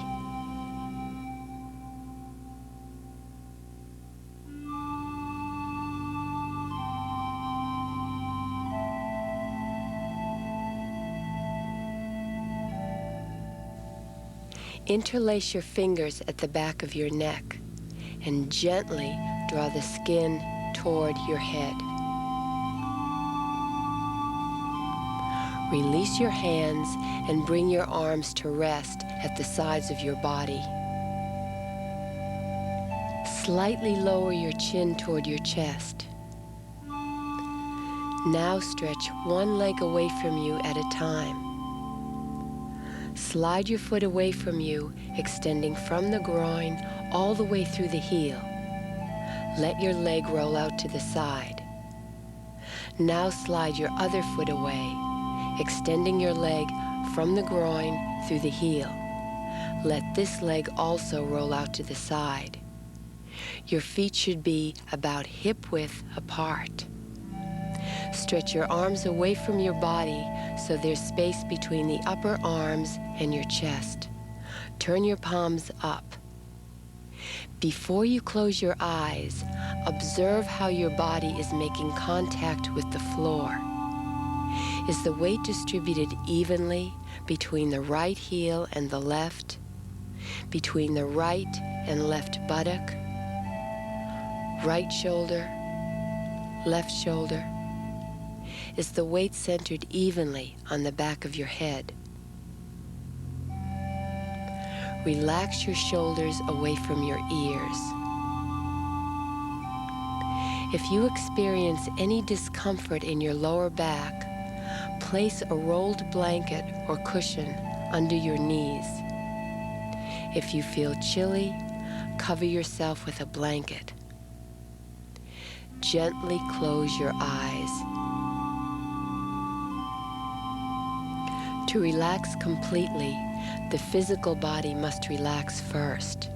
Interlace your fingers at the back of your neck and gently draw the skin toward your head. Release your hands and bring your arms to rest at the sides of your body. Slightly lower your chin toward your chest. Now stretch one leg away from you at a time. Slide your foot away from you, extending from the groin all the way through the heel. Let your leg roll out to the side. Now slide your other foot away, extending your leg from the groin through the heel. Let this leg also roll out to the side. Your feet should be about hip width apart. Stretch your arms away from your body so there's space between the upper arms and your chest. Turn your palms up. Before you close your eyes, observe how your body is making contact with the floor. Is the weight distributed evenly between the right heel and the left, between the right and left buttock, right shoulder, left shoulder? Is the weight centered evenly on the back of your head? Relax your shoulders away from your ears. If you experience any discomfort in your lower back, place a rolled blanket or cushion under your knees. If you feel chilly, cover yourself with a blanket. Gently close your eyes. To relax completely, the physical body must relax first.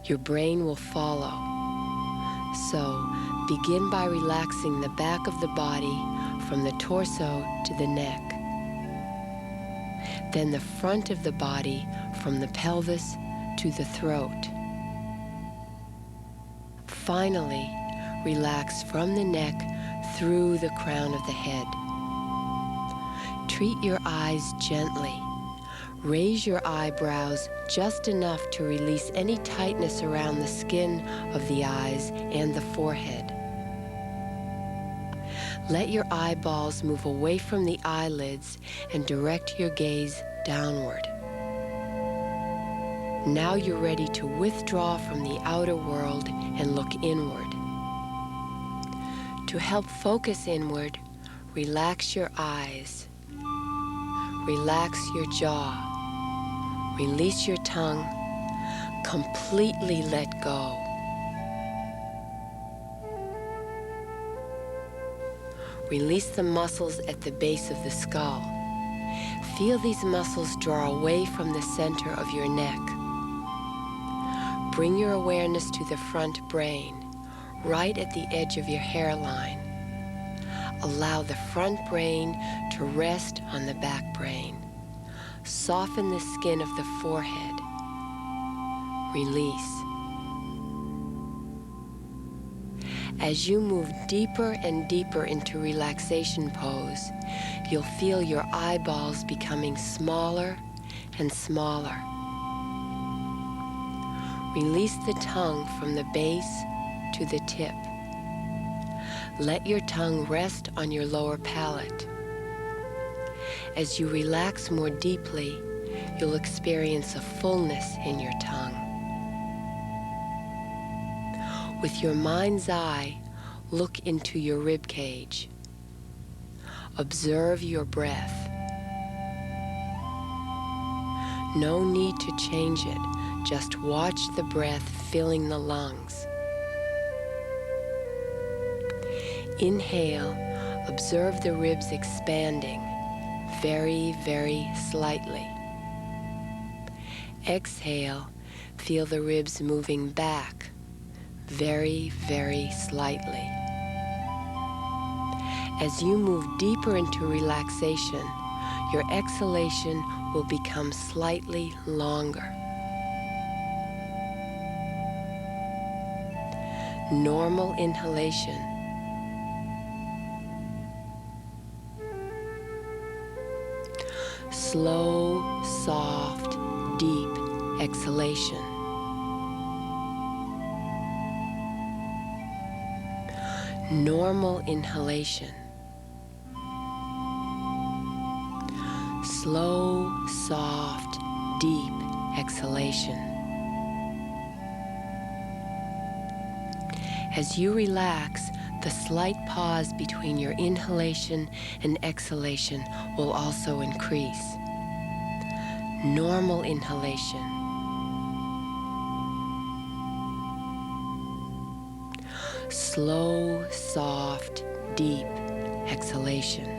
Your brain will follow. So, begin by relaxing the back of the body from the torso to the neck. Then the front of the body from the pelvis to the throat. Finally, relax from the neck through the crown of the head. Treat your eyes gently. Raise your eyebrows just enough to release any tightness around the skin of the eyes and the forehead. Let your eyeballs move away from the eyelids and direct your gaze downward. Now you're ready to withdraw from the outer world and look inward. To help focus inward, relax your eyes. Relax your jaw. Release your tongue. Completely let go. Release the muscles at the base of the skull. Feel these muscles draw away from the center of your neck. Bring your awareness to the front brain, right at the edge of your hairline. Allow the front brain to rest on the back brain. Soften the skin of the forehead. Release. As you move deeper and deeper into relaxation pose, you'll feel your eyeballs becoming smaller and smaller. Release the tongue from the base to the tip. Let your tongue rest on your lower palate. As you relax more deeply, you'll experience a fullness in your tongue. With your mind's eye, look into your rib cage. Observe your breath. No need to change it, Just watch the breath filling the lungs. Inhale, observe the ribs expanding, very, very slightly. Exhale, feel the ribs moving back, very, very slightly. As you move deeper into relaxation, your exhalation will become slightly longer. Normal inhalation. Slow, soft, deep exhalation. Normal inhalation. Slow, soft, deep exhalation. As you relax, the slight pause between your inhalation and exhalation will also increase. Normal inhalation. Slow, soft, deep exhalation.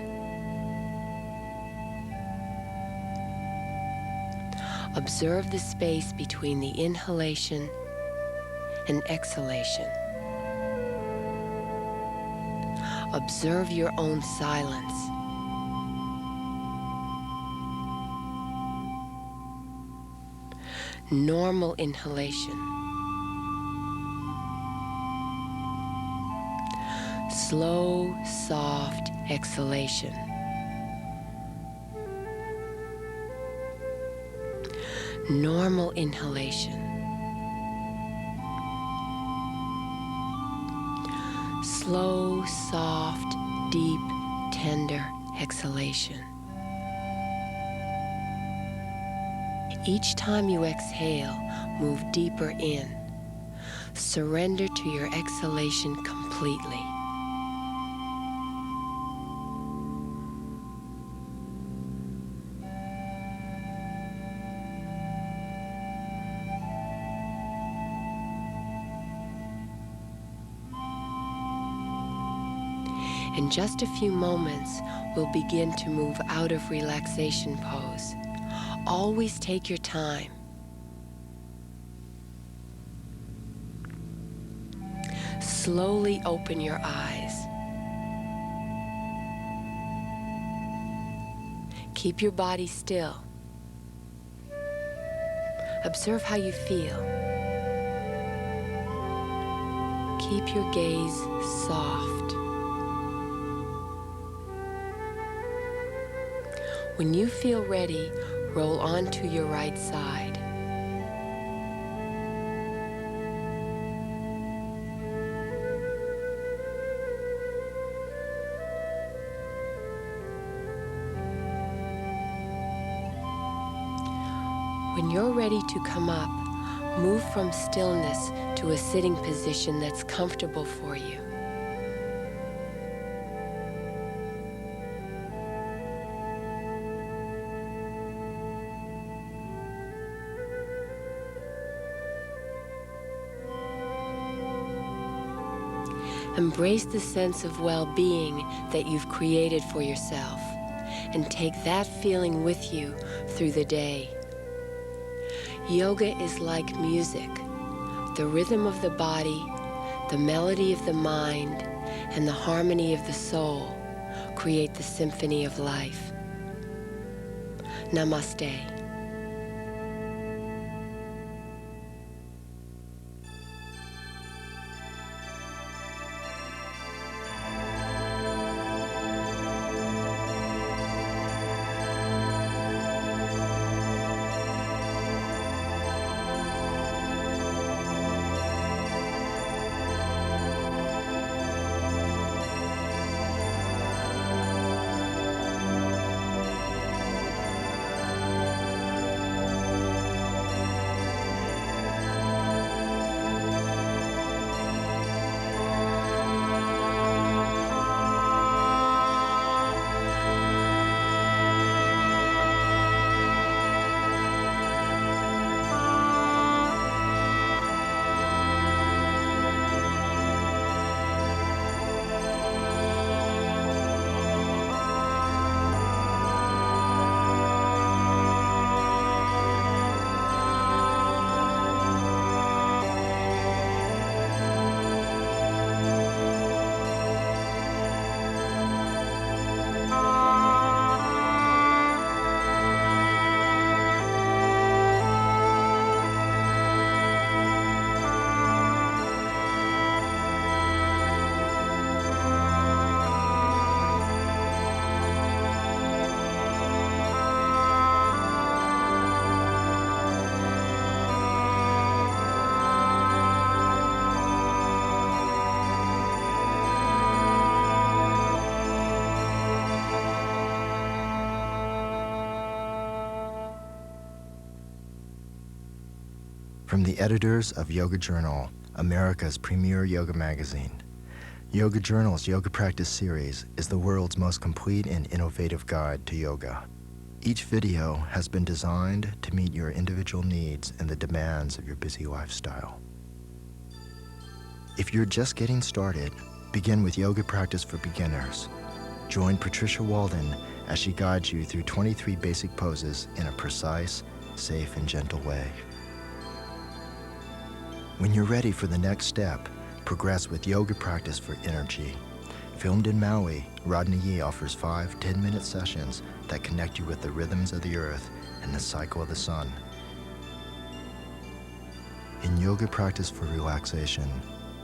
Observe the space between the inhalation and exhalation. Observe your own silence. Normal inhalation. Slow, soft exhalation. Normal inhalation. Slow, soft, deep, tender exhalation. Each time you exhale, move deeper in. Surrender to your exhalation completely. In just a few moments, we'll begin to move out of relaxation pose. Always take your time. Slowly open your eyes. Keep your body still. Observe how you feel. Keep your gaze soft. When you feel ready, roll onto your right side. When you're ready to come up, move from stillness to a sitting position that's comfortable for you. Embrace the sense of well-being that you've created for yourself, and take that feeling with you through the day. Yoga is like music. The rhythm of the body, the melody of the mind, and the harmony of the soul create the symphony of life. Namaste. From the editors of Yoga Journal, America's premier yoga magazine, Yoga Journal's Yoga Practice Series is the world's most complete and innovative guide to yoga. Each video has been designed to meet your individual needs and the demands of your busy lifestyle. If you're just getting started, begin with Yoga Practice for Beginners. Join Patricia Walden as she guides you through 23 basic poses in a precise, safe, and gentle way. When you're ready for the next step, progress with Yoga Practice for Energy. Filmed in Maui, Rodney Yee offers 5 10-minute sessions that connect you with the rhythms of the earth and the cycle of the sun. In Yoga Practice for Relaxation,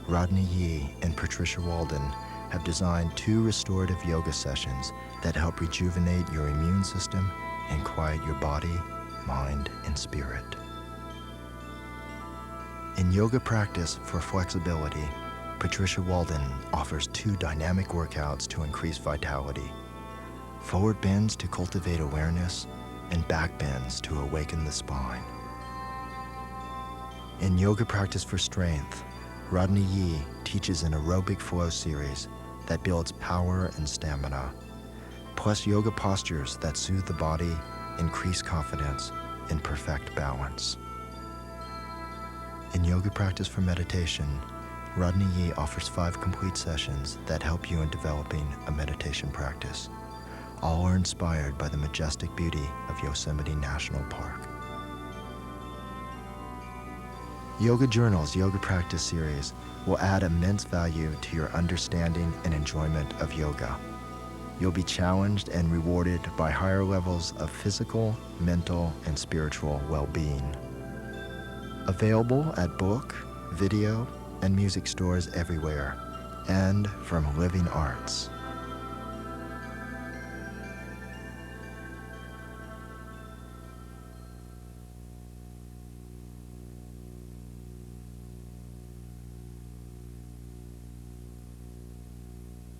Rodney Yee and Patricia Walden have designed 2 restorative yoga sessions that help rejuvenate your immune system and quiet your body, mind, and spirit. In Yoga Practice for Flexibility, Patricia Walden offers 2 dynamic workouts to increase vitality: forward bends to cultivate awareness and back bends to awaken the spine. In Yoga Practice for Strength, Rodney Yee teaches an aerobic flow series that builds power and stamina, plus yoga postures that soothe the body, increase confidence, and perfect balance. In Yoga Practice for Meditation, Rodney Yee offers 5 complete sessions that help you in developing a meditation practice. All are inspired by the majestic beauty of Yosemite National Park. Yoga Journal's Yoga Practice Series will add immense value to your understanding and enjoyment of yoga. You'll be challenged and rewarded by higher levels of physical, mental, and spiritual well-being. Available at book, video, and music stores everywhere, and from Living Arts.